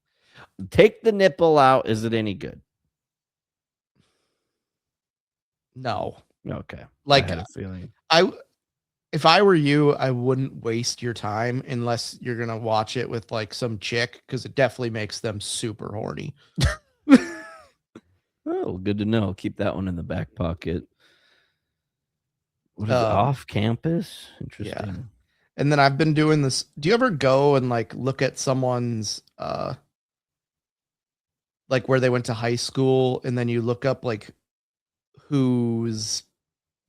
Take the nipple out. Is it any good?
No.
Okay.
Like
I had a feeling.
if I were you, I wouldn't waste your time unless you're gonna watch it with like some chick, because it definitely makes them super horny.
Oh, good to know. Keep that one in the back pocket. What is off campus? Interesting.
Yeah. And then I've been doing this. Do you ever go and like look at someone's like where they went to high school, and then you look up like who's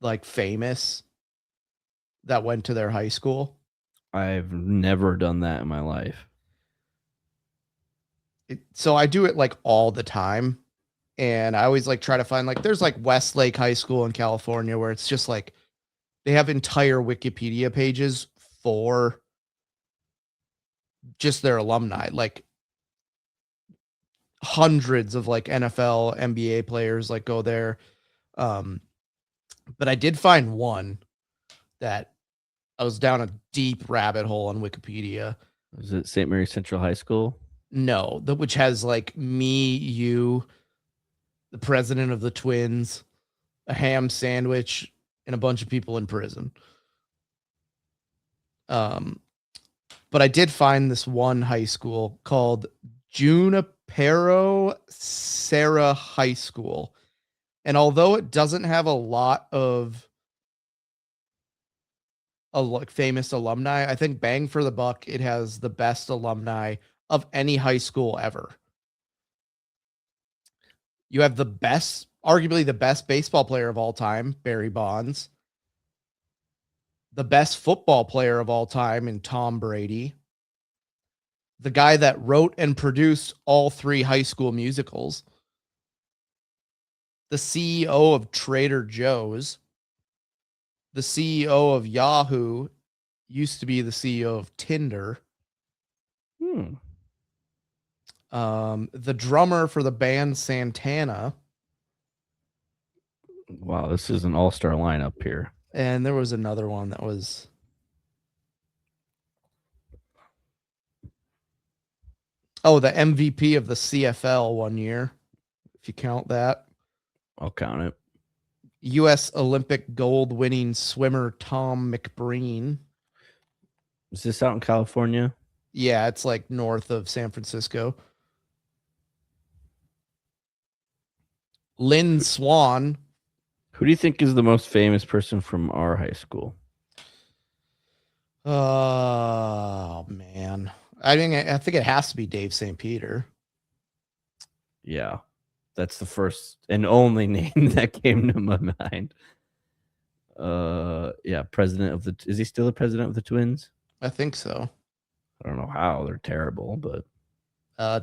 like famous that went to their high school?
I've never done that in my life.
So I do it like all the time. And I always like try to find like there's like Westlake High School in California where it's just like they have entire Wikipedia pages for just their alumni, like hundreds of like NFL, NBA players like go there. But I did find one that I was down a deep rabbit hole on Wikipedia.
Is it St. Mary Central High School?
No, which has like me, you, the president of the Twins, a ham sandwich, and a bunch of people in prison. But I did find this one high school called Junipero Serra High School. And although it doesn't have a lot of like famous alumni, I think bang for the buck, it has the best alumni of any high school ever. You have the best, arguably the best baseball player of all time, Barry Bonds. The best football player of all time in Tom Brady. The guy that wrote and produced all 3 high school musicals. The CEO of Trader Joe's. The CEO of Yahoo used to be the CEO of Tinder. The drummer for the band Santana.
Wow, this is an all-star lineup here.
And there was another one that was the MVP of the CFL one year, if you count that.
I'll count it.
U.S. Olympic gold winning swimmer Tom McBreen.
Is this out in California?
Yeah, it's like north of San Francisco. Lynn Swan.
Who do you think is the most famous person from our high school?
Oh, man. I think it has to be Dave St. Peter.
Yeah. That's the first and only name that came to my mind. Yeah, is he still the president of the Twins?
I think so.
I don't know how. They're terrible, but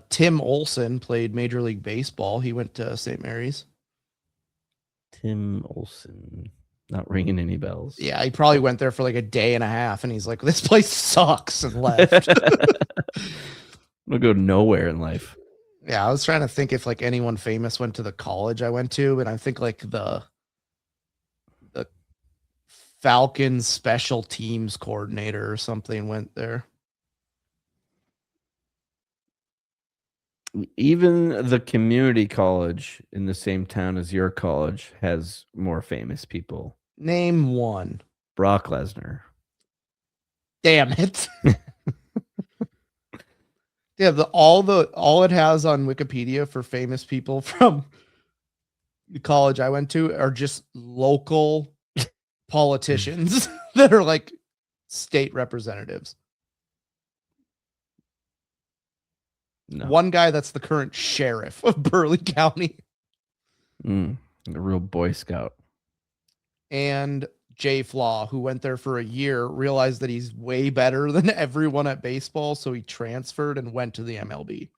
Tim Olson played Major League Baseball. He went to St. Mary's.
Tim Olson. Not ringing any bells.
Yeah, he probably went there for like a day and a half, and he's like, this place sucks, and left.
We'll go nowhere in life.
Yeah, I was trying to think if like anyone famous went to the college I went to, and I think like the Falcons special teams coordinator or something went there.
Even the community college in the same town as your college has more famous people.
Name one.
Brock Lesnar.
Damn it. Yeah, all it has on Wikipedia for famous people from the college I went to are just local politicians that are like state representatives.
No.
One guy that's the current sheriff of Burleigh County.
A real Boy Scout.
And Jay Flaw, who went there for a year, realized that he's way better than everyone at baseball, so he transferred and went to the MLB.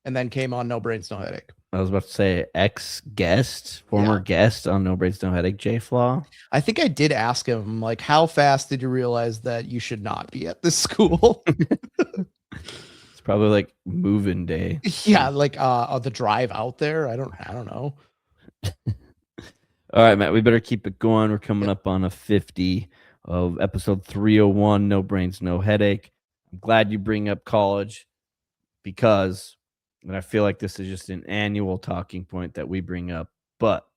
And then came on No Brains, No Headache.
I was about to say ex-guest, former
Yeah.
guest on No Brains No Headache, J Flaw.
I think I did ask him, like, how fast did you realize that you should not be at this school?
It's probably like moving day.
Yeah, like the drive out there. I don't know.
All right, Matt, we better keep it going. We're coming
Yep.
up on a 50 of episode 301, No Brains, No Headache. I'm glad you bring up college because, and I feel like this is just an annual talking point that we bring up, but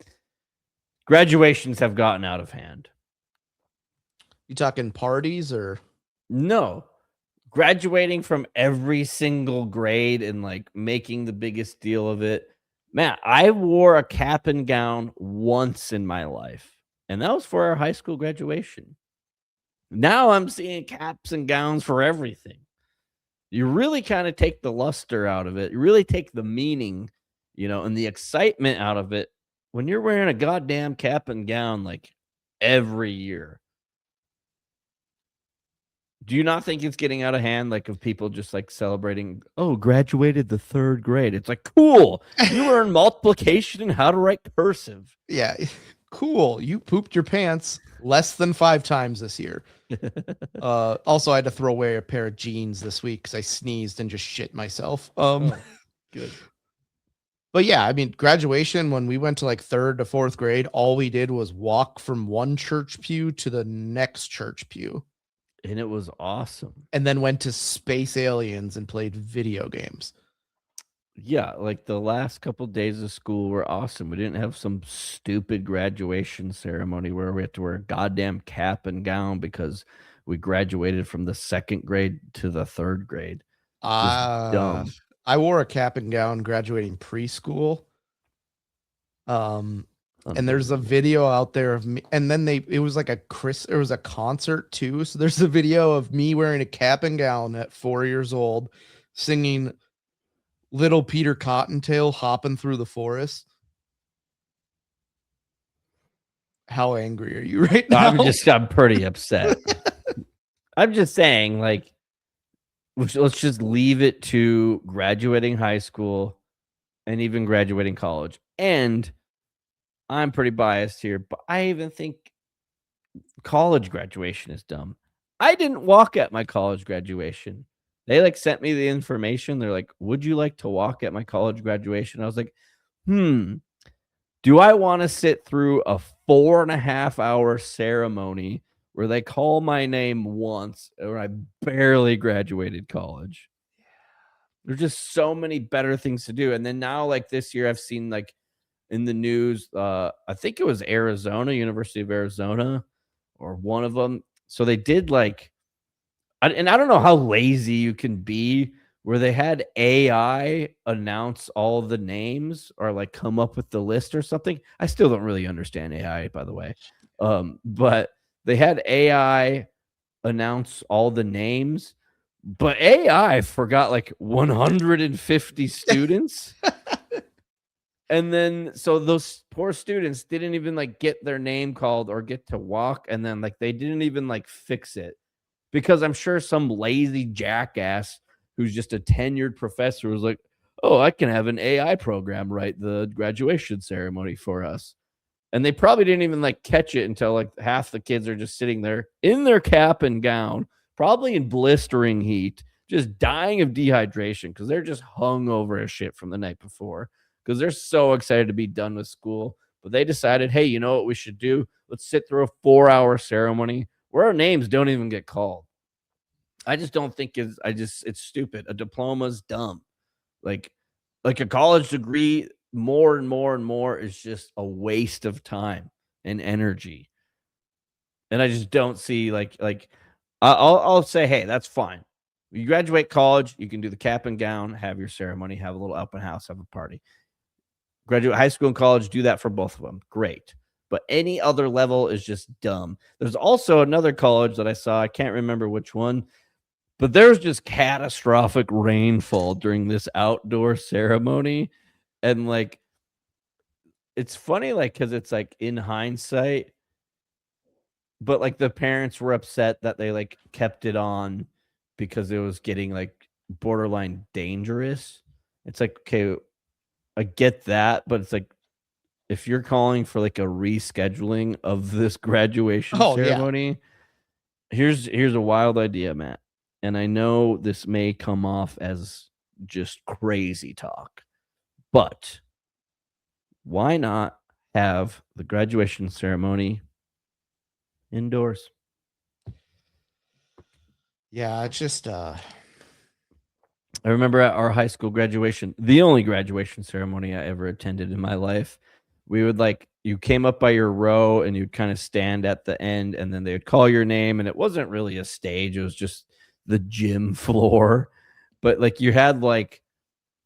graduations have gotten out of hand.
You talking parties or
No, graduating from every single grade and like making the biggest deal of it. Matt, I wore a cap and gown once in my life, and that was for our high school graduation. Now I'm seeing caps and gowns for everything. You really kind of take the luster out of it. You really take the meaning, and the excitement out of it when you're wearing a goddamn cap and gown like every year. Do you not think it's getting out of hand, like of people just like celebrating, oh, graduated the 3rd grade? It's like, cool. You learn multiplication and how to write cursive.
yeah, cool. You pooped your pants less than 5 times this year. Also, I had to throw away a pair of jeans this week because I sneezed and just shit myself.
Good.
But yeah, I mean, graduation, when we went to like 3rd to 4th grade, all we did was walk from one church pew to the next church pew.
And it was awesome.
And then went to Space Aliens and played video games.
Yeah, like the last couple days of school were awesome. We didn't have some stupid graduation ceremony where we had to wear a goddamn cap and gown because we graduated from the 2nd grade to the 3rd grade. Just dumb.
I wore a cap and gown graduating preschool. And there's a video out there of me, and then it was like there was a concert too. So there's a video of me wearing a cap and gown at 4 years old, singing Little Peter Cottontail hopping through the forest. How angry are you right now?
I'm pretty upset. I'm just saying, like, let's just leave it to graduating high school and even graduating college. And I'm pretty biased here, but I even think college graduation is dumb. I didn't walk at my college graduation. They like sent me the information. They're like, would you like to walk at my college graduation? I was like, do I want to sit through a 4.5-hour ceremony where they call my name once or I barely graduated college? There's just so many better things to do. And then now, like this year, I've seen like in the news, I think it was University of Arizona, or one of them. So they did like, and I don't know how lazy you can be, where they had AI announce all the names or like come up with the list or something. I still don't really understand AI, by the way. But they had AI announce all the names, but AI forgot like 150 students. And then, so those poor students didn't even like get their name called or get to walk. And then like, they didn't even like fix it because I'm sure some lazy jackass who's just a tenured professor was like, oh, I can have an AI program write the graduation ceremony for us. And they probably didn't even like catch it until like half the kids are just sitting there in their cap and gown, probably in blistering heat, just dying of dehydration because they're just hung over as shit from the night before. Because they're so excited to be done with school. But they decided, hey, you know what we should do? Let's sit through a 4-hour ceremony where our names don't even get called. I just don't think it's stupid. A diploma's dumb. Like a college degree, more and more and more is just a waste of time and energy. And I just don't see like I'll say, hey, that's fine. You graduate college, you can do the cap and gown, have your ceremony, have a little open house, have a party. Graduate high school and college, do that for both of them. Great. But any other level is just dumb. There's also another college that I saw. I can't remember which one, but there's just catastrophic rainfall during this outdoor ceremony. And like, it's funny, like, because it's like in hindsight, but like the parents were upset that they like kept it on because it was getting like borderline dangerous. It's like, okay, I get that, but it's like if you're calling for like a rescheduling of this graduation
Oh yeah.
ceremony, here's a wild idea, Matt. And I know this may come off as just crazy talk, but why not have the graduation ceremony indoors?
Yeah, it's just
I remember at our high school graduation, the only graduation ceremony I ever attended in my life, we would like you came up by your row and you'd kind of stand at the end and then they would call your name and it wasn't really a stage, it was just the gym floor. But like you had like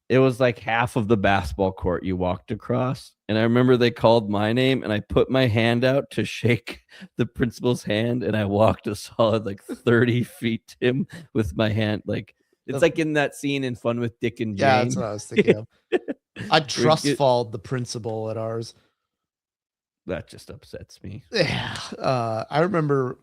it was like half of the basketball court you walked across. And I remember they called my name and I put my hand out to shake the principal's hand and I walked a solid like 30 feet to him with my hand. Like it's
the,
like in that scene in Fun with Dick and
yeah, that's
Jane.
what I was thinking of. I
We'd
trust
get-
falled the principal at ours.
that just upsets me.
Yeah. I remember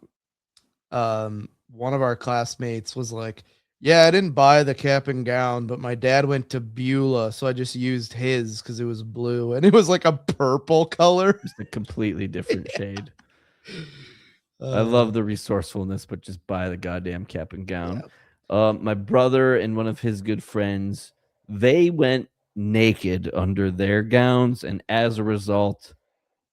one of our classmates was like, yeah, I didn't buy the cap and gown, but my dad went to Beulah, so I just used his because it was blue and it was like a purple color.
Just a completely different shade. I
Uh,
love the resourcefulness, but just buy the goddamn cap and gown.
yeah.
My brother and one of his good friends, they went naked under their gowns, and as a result,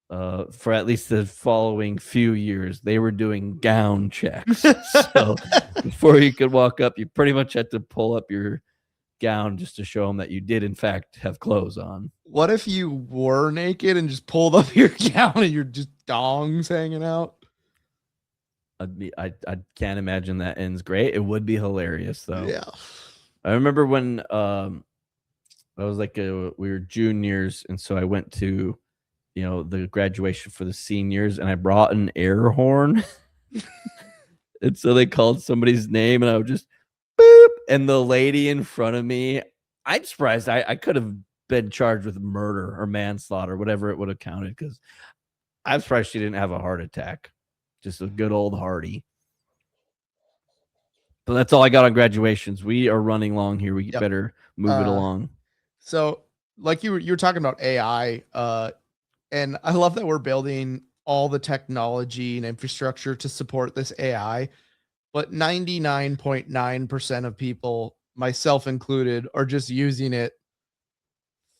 for at least the following few years, they were doing gown checks. So before you could walk up, you pretty much had to pull up your gown just to show them that you did, in fact, have clothes on.
What if you were naked and just pulled up your gown and you're just dongs hanging out?
I can't imagine that ends great. It would be hilarious though.
Yeah.
I remember when I was like we were juniors, and so I went to the graduation for the seniors, and I brought an air horn, and so they called somebody's name, and I would just boop, and the lady in front of me, I'm surprised I could have been charged with murder or manslaughter, whatever it would have counted, because I'm surprised she didn't have a heart attack. Just a good old Hardy. But that's all I got on graduations. We are running long here. We
Yep.
better move it along.
So, like you were talking about AI, and I love that we're building all the technology and infrastructure to support this AI, but 99.9% of people, myself included, are just using it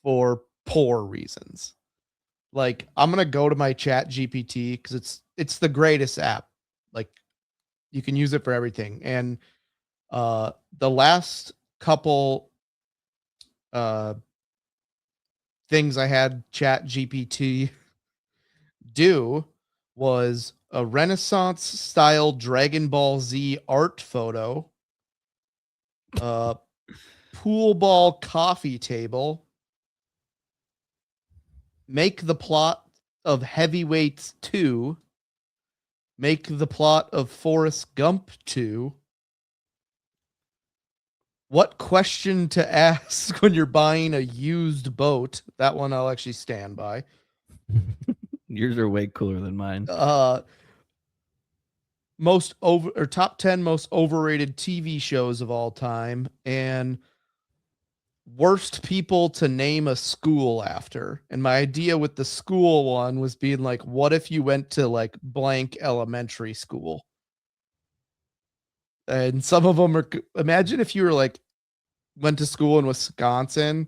for poor reasons. Like I'm gonna go to my chat GPT because it's the greatest app. Like you can use it for everything. And the last couple uh things I had chat GPT do was a Renaissance style Dragon Ball Z art photo, uh pool ball coffee table, make the plot of Heavyweights 2, make the plot of Forrest Gump 2. What question to ask when you're buying a used boat? That one I'll actually stand by.
Yours are way cooler than mine.
Most over or top 10 most overrated TV shows of all time, and worst people to name a school after. And my idea with the school one was being like, what if you went to like blank elementary school? And some of them are, imagine if you were like, went to school in Wisconsin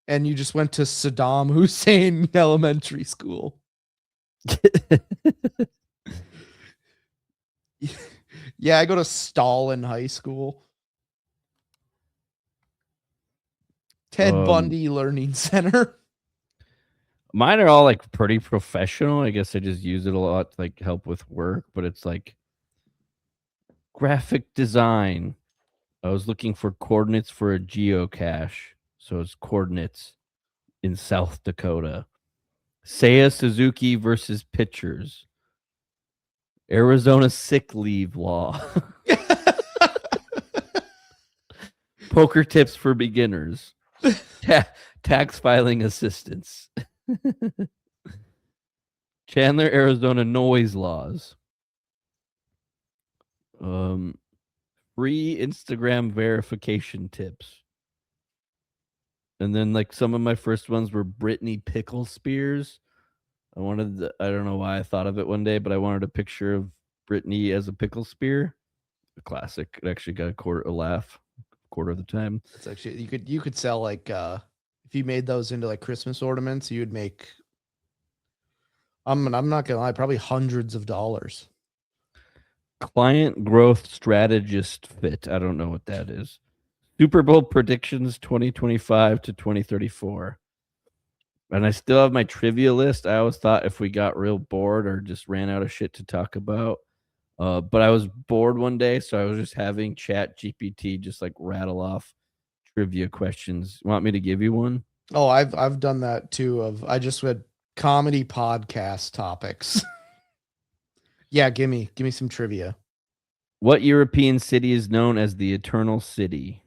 and you just went to Saddam Hussein Elementary School. Yeah, I go to Stalin High School. Ted Bundy Learning Center.
Mine are all like pretty professional. I guess I just use it a lot to like help with work, but it's like graphic design. I was looking for coordinates for a geocache. So it's coordinates in South Dakota. Seiya Suzuki versus pitchers. Arizona sick leave law. Poker tips for beginners. Tax filing assistance. Chandler, Arizona noise laws. Free Instagram verification tips. And then like some of my first ones were Brittany Pickle Spears. I don't know why I thought of it one day, but I wanted a picture of Brittany as a pickle spear. A classic. It actually got a laugh quarter of the time.
It's actually you could sell like if you made those into like Christmas ornaments, you would make I'm not gonna lie, probably hundreds of dollars.
Client growth strategist fit. I don't know what that is. Super Bowl predictions 2025 to 2034. And I still have my trivia list. I always thought if we got real bored or just ran out of shit to talk about. But I was bored one day, so I was just having Chat GPT just like rattle off trivia questions. Want me to give you one?
Oh, I've done that too. I just read comedy podcast topics. Yeah, give me some trivia.
What European city is known as the Eternal City?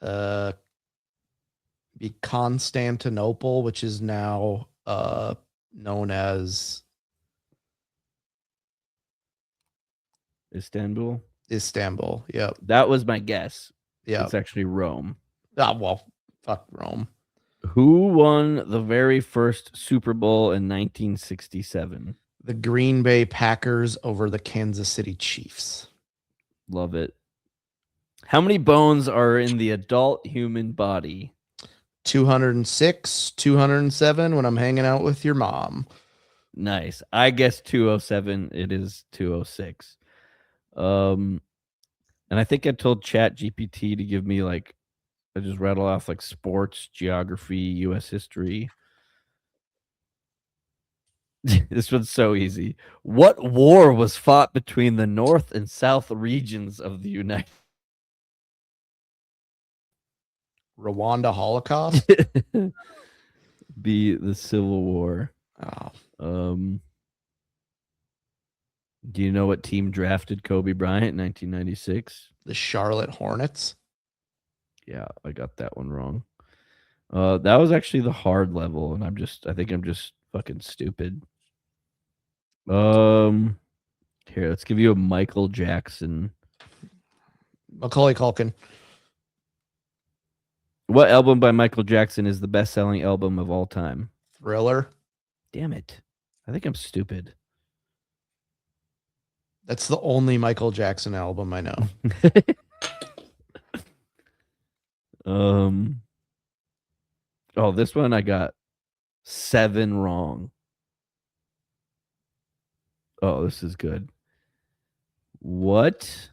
Be Constantinople, which is now known as
Istanbul.
Yep.
That was my guess.
Yeah.
It's actually Rome.
Ah, well, fuck Rome.
Who won the very first Super Bowl in 1967?
The Green Bay Packers over the Kansas City Chiefs.
Love it. How many bones are in the adult human body?
206, 207 when I'm hanging out with your mom.
Nice. I guess 207. It is 206. And I think I told Chat GPT to give me like, I just rattle off like sports, geography, U.S. history. This one's so easy. What war was fought between the North and South regions of the United
Rwanda Holocaust?
Be the Civil War.
Oh.
Do you know what team drafted Kobe Bryant in 1996?
The Charlotte Hornets?
Yeah, I got that one wrong. That was actually the hard level, and I think I'm just fucking stupid. Here, let's give you a Michael Jackson.
Macaulay Culkin.
What album by Michael Jackson is the best-selling album of all time?
Thriller.
Damn it. I think I'm stupid.
That's the only Michael Jackson album I know.
Oh, this one I got 7 wrong. Oh, this is good. What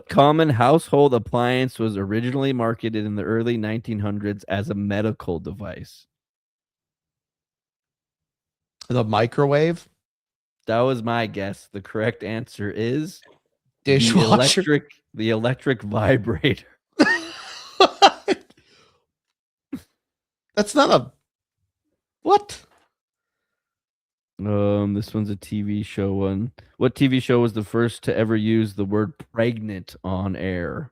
common household appliance was originally marketed in the early 1900s as a medical device?
The microwave.
That was my guess. The correct answer is
Dishwasher.
The electric vibrator.
That's not a what?
This one's a TV show one. What TV show was the first to ever use the word pregnant on air?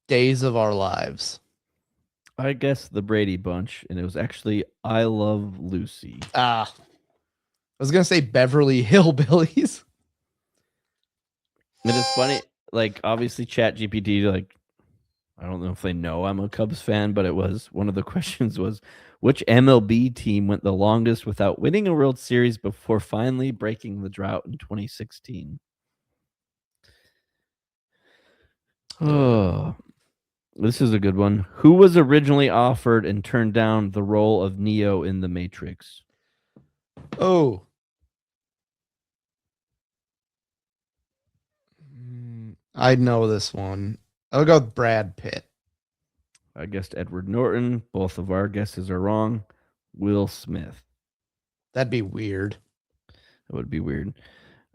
Days of Our Lives.
I guess the Brady Bunch, and it was actually I Love Lucy.
I was gonna say Beverly Hillbillies.
It is funny, like obviously Chat GPT, like I don't know if they know I'm a Cubs fan, but it was one of the questions was which MLB team went the longest without winning a World Series before finally breaking the drought in 2016? Oh, this is a good one. Who was originally offered and turned down the role of Neo in The Matrix?
Oh. I know this one. I'll go with Brad Pitt.
I guessed Edward Norton. Both of our guesses are wrong. Will Smith.
That'd be weird.
That would be weird.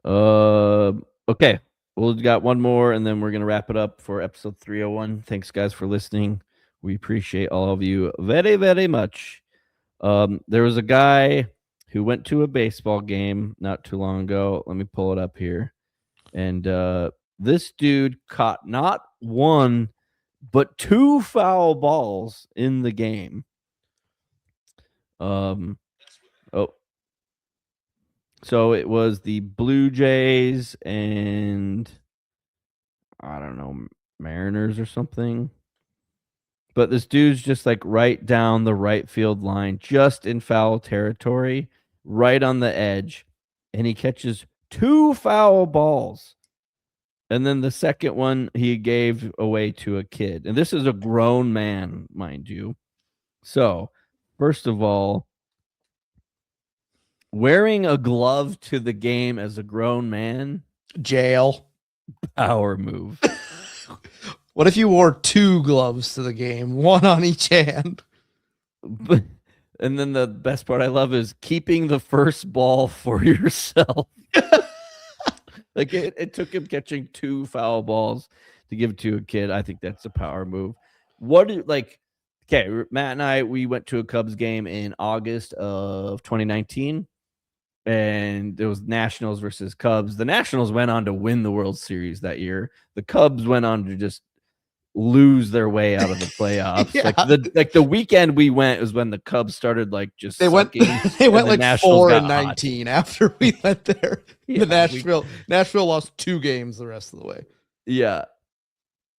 Okay. We've got one more, and then we're going to wrap it up for episode 301. Thanks, guys, for listening. We appreciate all of you very, very much. There was a guy who went to a baseball game not too long ago. Let me pull it up here. And this dude caught not one, but 2 foul balls in the game. Oh, So it was the Blue Jays and I don't know, Mariners or something. But this dude's just like right down the right field line, just in foul territory, right on the edge, and he catches 2 foul balls. And then the second one he gave away to a kid. And this is a grown man, mind you. So, first of all, wearing a glove to the game as a grown man,
Jail.
power move.
What if you wore 2 gloves to the game, one on each hand?
And then the best part I love is keeping the first ball for yourself. Like it took him catching 2 foul balls to give to a kid. I think that's a power move. What do okay, Matt and I, we went to a Cubs game in August of 2019, and it was Nationals versus Cubs. The Nationals went on to win the World Series that year. The Cubs went on to just lose their way out of the playoffs.
Yeah.
Like the weekend we went was when the Cubs started like just
They went
sucking, and the
like
Nationals
4-19 after we went there.
Yeah,
Nashville lost 2 games the rest of the way.
Yeah.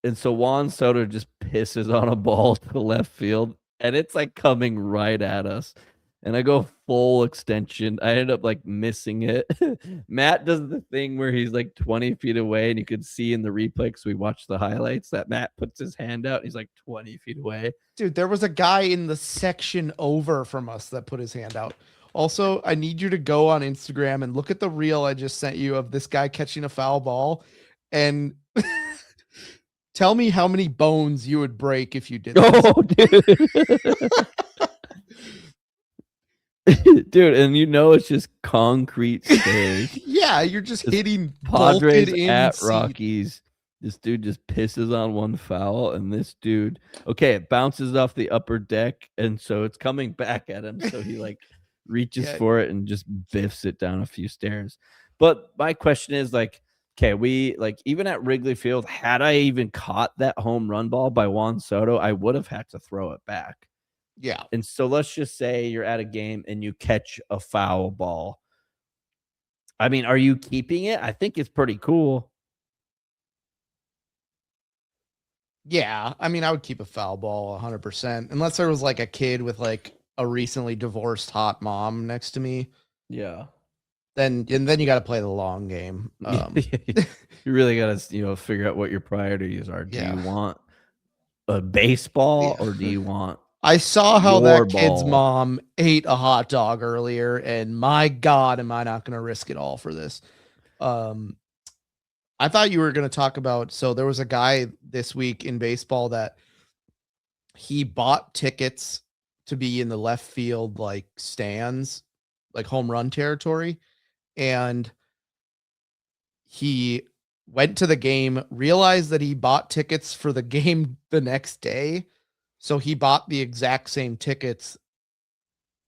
And so Juan Soto just pisses on a ball to left field, and it's like coming right at us. And I go full extension. I end up like missing it. Matt does the thing where he's like 20 feet away, and you could see in the replay because we watched the highlights that Matt puts his hand out. And he's like 20 feet away.
Dude, there was a guy in the section over from us that put his hand out. Also, I need you to go on Instagram and look at the reel I just sent you of this guy catching a foul ball and tell me how many bones you would break if you did this.
Oh, dude. Dude, and it's just concrete stairs.
Yeah, you're just hitting
Padres
bolted in
at
seat.
Rockies. This dude just pisses on one foul, and this dude, okay, it bounces off the upper deck, and so it's coming back at him. So he like reaches for it and just biffs it down a few stairs. But my question is like, okay, we like even at Wrigley Field, had I even caught that home run ball by Juan Soto, I would have had to throw it back.
Yeah.
And so let's just say you're at a game and you catch a foul ball. I mean, are you keeping it? I think it's pretty cool.
Yeah. I mean, I would keep a foul ball 100%, unless there was like a kid with like a recently divorced hot mom next to me.
Yeah.
Then you got to play the long game.
You really got to, figure out what your priorities are. Do you want a baseball or do you want
I saw how that
ball?
kid's mom ate a hot dog earlier, and my God, am I not going to risk it all for this? I thought you were going to talk about, so there was a guy this week in baseball that he bought tickets to be in the left field, like stands, like home run territory. And he went to the game, realized that he bought tickets for the game the next day. So he bought the exact same tickets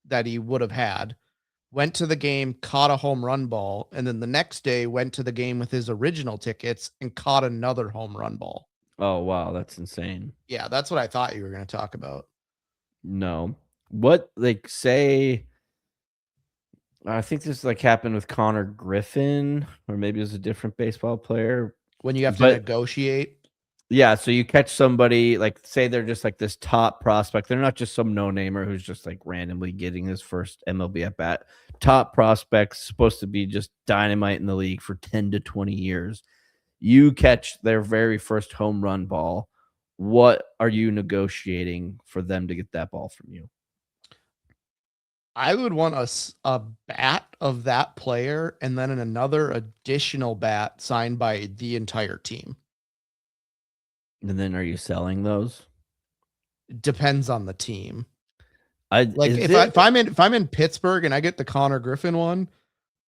that he would have had, went to the game, caught a home run ball, and then the next day went to the game with his original tickets and caught another home run ball.
Oh, wow. That's insane.
Yeah, that's what I thought you were going to talk about.
No. What, say, I think this happened with Connor Griffin, or maybe it was a different baseball player.
When you have to negotiate.
Yeah, so you catch somebody, say they're just this top prospect. They're not just some no-namer who's just randomly getting his first MLB at bat. Top prospects, supposed to be just dynamite in the league for 10 to 20 years. You catch their very first home run ball. What are you negotiating for them to get that ball from you?
I would want a bat of that player and then another additional bat signed by the entire team.
And then are you selling those?
Depends on the team.
If
I'm in Pittsburgh and I get the Connor Griffin one,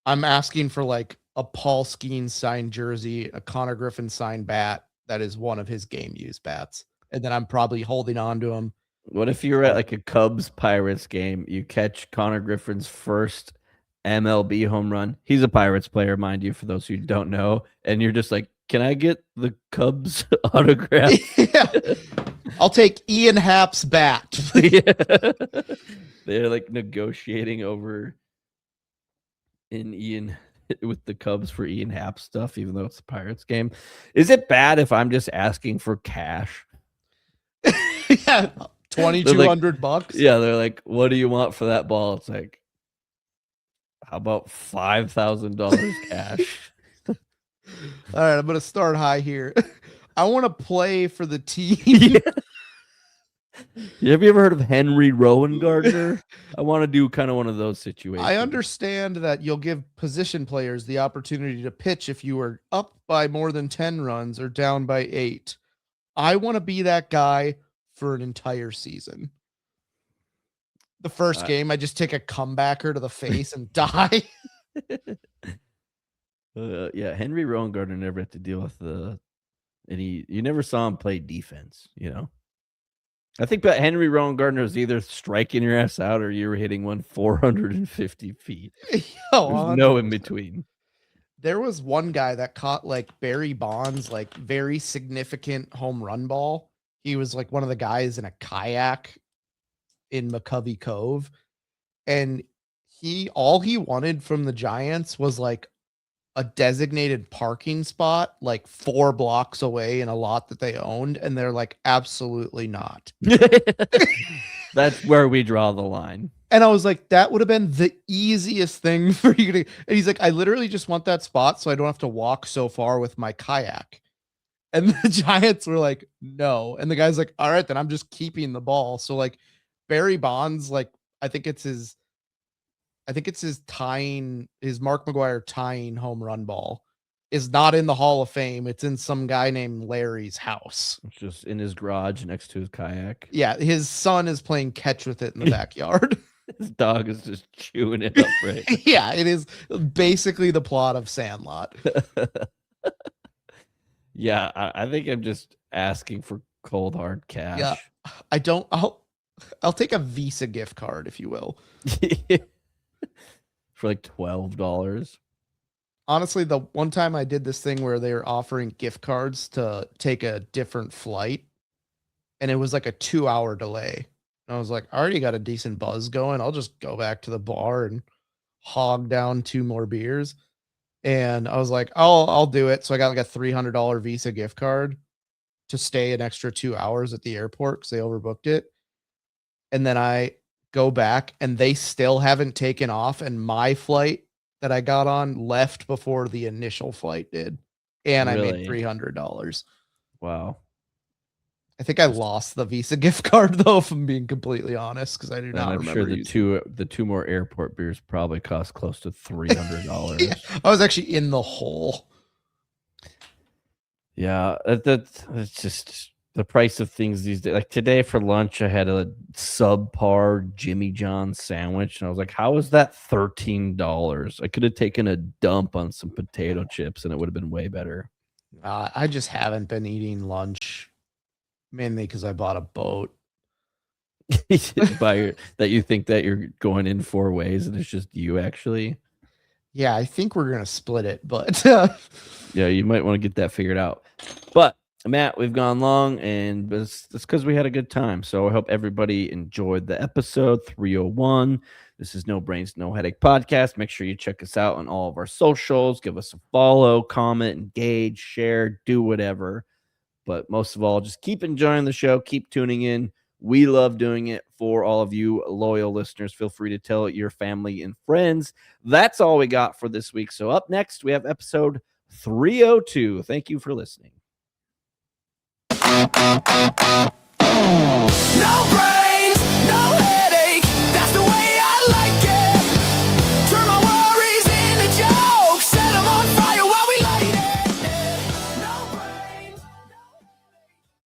I'm asking for a Paul Skeens signed jersey, a Connor Griffin signed bat that is one of his game used bats, and then I'm probably holding on to him.
What if you're at a Cubs Pirates game, you catch Connor Griffin's first MLB home run? He's a Pirates player, mind you, for those who don't know, and you're just like, can I get the Cubs autograph?
Yeah. I'll take Ian Happ's bat.
Yeah. They're negotiating over in Ian with the Cubs for Ian Happ stuff, even though it's a Pirates game. Is it bad if I'm just asking for cash?
Yeah, $2,200.
Yeah, they're like, what do you want for that ball? It's like, how about $5,000 cash?
All right, I'm gonna start high here. I want to play for the team.
Have you ever heard of Henry Rowan Gardner? I want to do kind of one of those situations.
I understand that you'll give position players the opportunity to pitch if you are up by more than 10 runs or down by 8. I want to be that guy for an entire season. The first game, I just take a comebacker to the face and die.
Yeah, Henry Rowan Gardner never had to deal with you never saw him play defense, you know? I think that Henry Rowan Gardner was either striking your ass out or you were hitting one 450 feet. There's no in between.
There was one guy that caught like Barry Bonds, like very significant home run ball. He was like one of the guys in a kayak in McCovey Cove. And all he wanted from the Giants was like a designated parking spot like 4 blocks away in a lot that they owned, and they're like, absolutely not.
That's where we draw the line.
And I was like, that would have been the easiest thing for you to. And he's like, I literally just want that spot so I don't have to walk so far with my kayak. And the Giants were like, no. And the guy's like, all right, then I'm just keeping the ball. So like Barry Bonds, like I think it's his Mark McGwire tying home run ball is not in the Hall of Fame. It's in some guy named Larry's house.
It's just in his garage next to his kayak.
Yeah, his son is playing catch with it in the backyard.
His dog is just chewing it up, right?
Yeah, it is basically the plot of Sandlot.
Yeah, I think I'm just asking for cold hard cash.
Yeah, I'll take a Visa gift card, if you will.
For like $12.
Honestly, the one time I did this thing where they were offering gift cards to take a different flight, and it was like a 2-hour delay. And I was like, I already got a decent buzz going. I'll just go back to the bar and hog down 2 more beers. And I was like, I'll do it. So I got like a $300 Visa gift card to stay an extra 2 hours at the airport because they overbooked it. And then I go back and they still haven't taken off, and my flight that I got on left before the initial flight did, and I made $300.
Wow.
I think I lost the Visa gift card though, if I'm being completely honest, because I do not remember.
I'm sure the two more airport beers probably cost close to $300.
Yeah, I was actually in the hole.
Yeah, that's just the price of things these days. Like today for lunch, I had a subpar Jimmy John's sandwich, and I was like, "How is that $13? I could have taken a dump on some potato chips, and it would have been way better."
I just haven't been eating lunch, mainly because I bought a boat.
That you think that you're going in 4 ways, and it's just you actually.
Yeah, I think we're gonna split it, but
yeah, you might want to get that figured out. But Matt, we've gone long, and it's because we had a good time. So I hope everybody enjoyed the episode 301. This is No Brains, No Headache podcast. Make sure you check us out on all of our socials. Give us a follow, comment, engage, share, do whatever. But most of all, just keep enjoying the show. Keep tuning in. We love doing it for all of you loyal listeners. Feel free to tell your family and friends. That's all we got for this week. So up next, we have episode 302. Thank you for listening.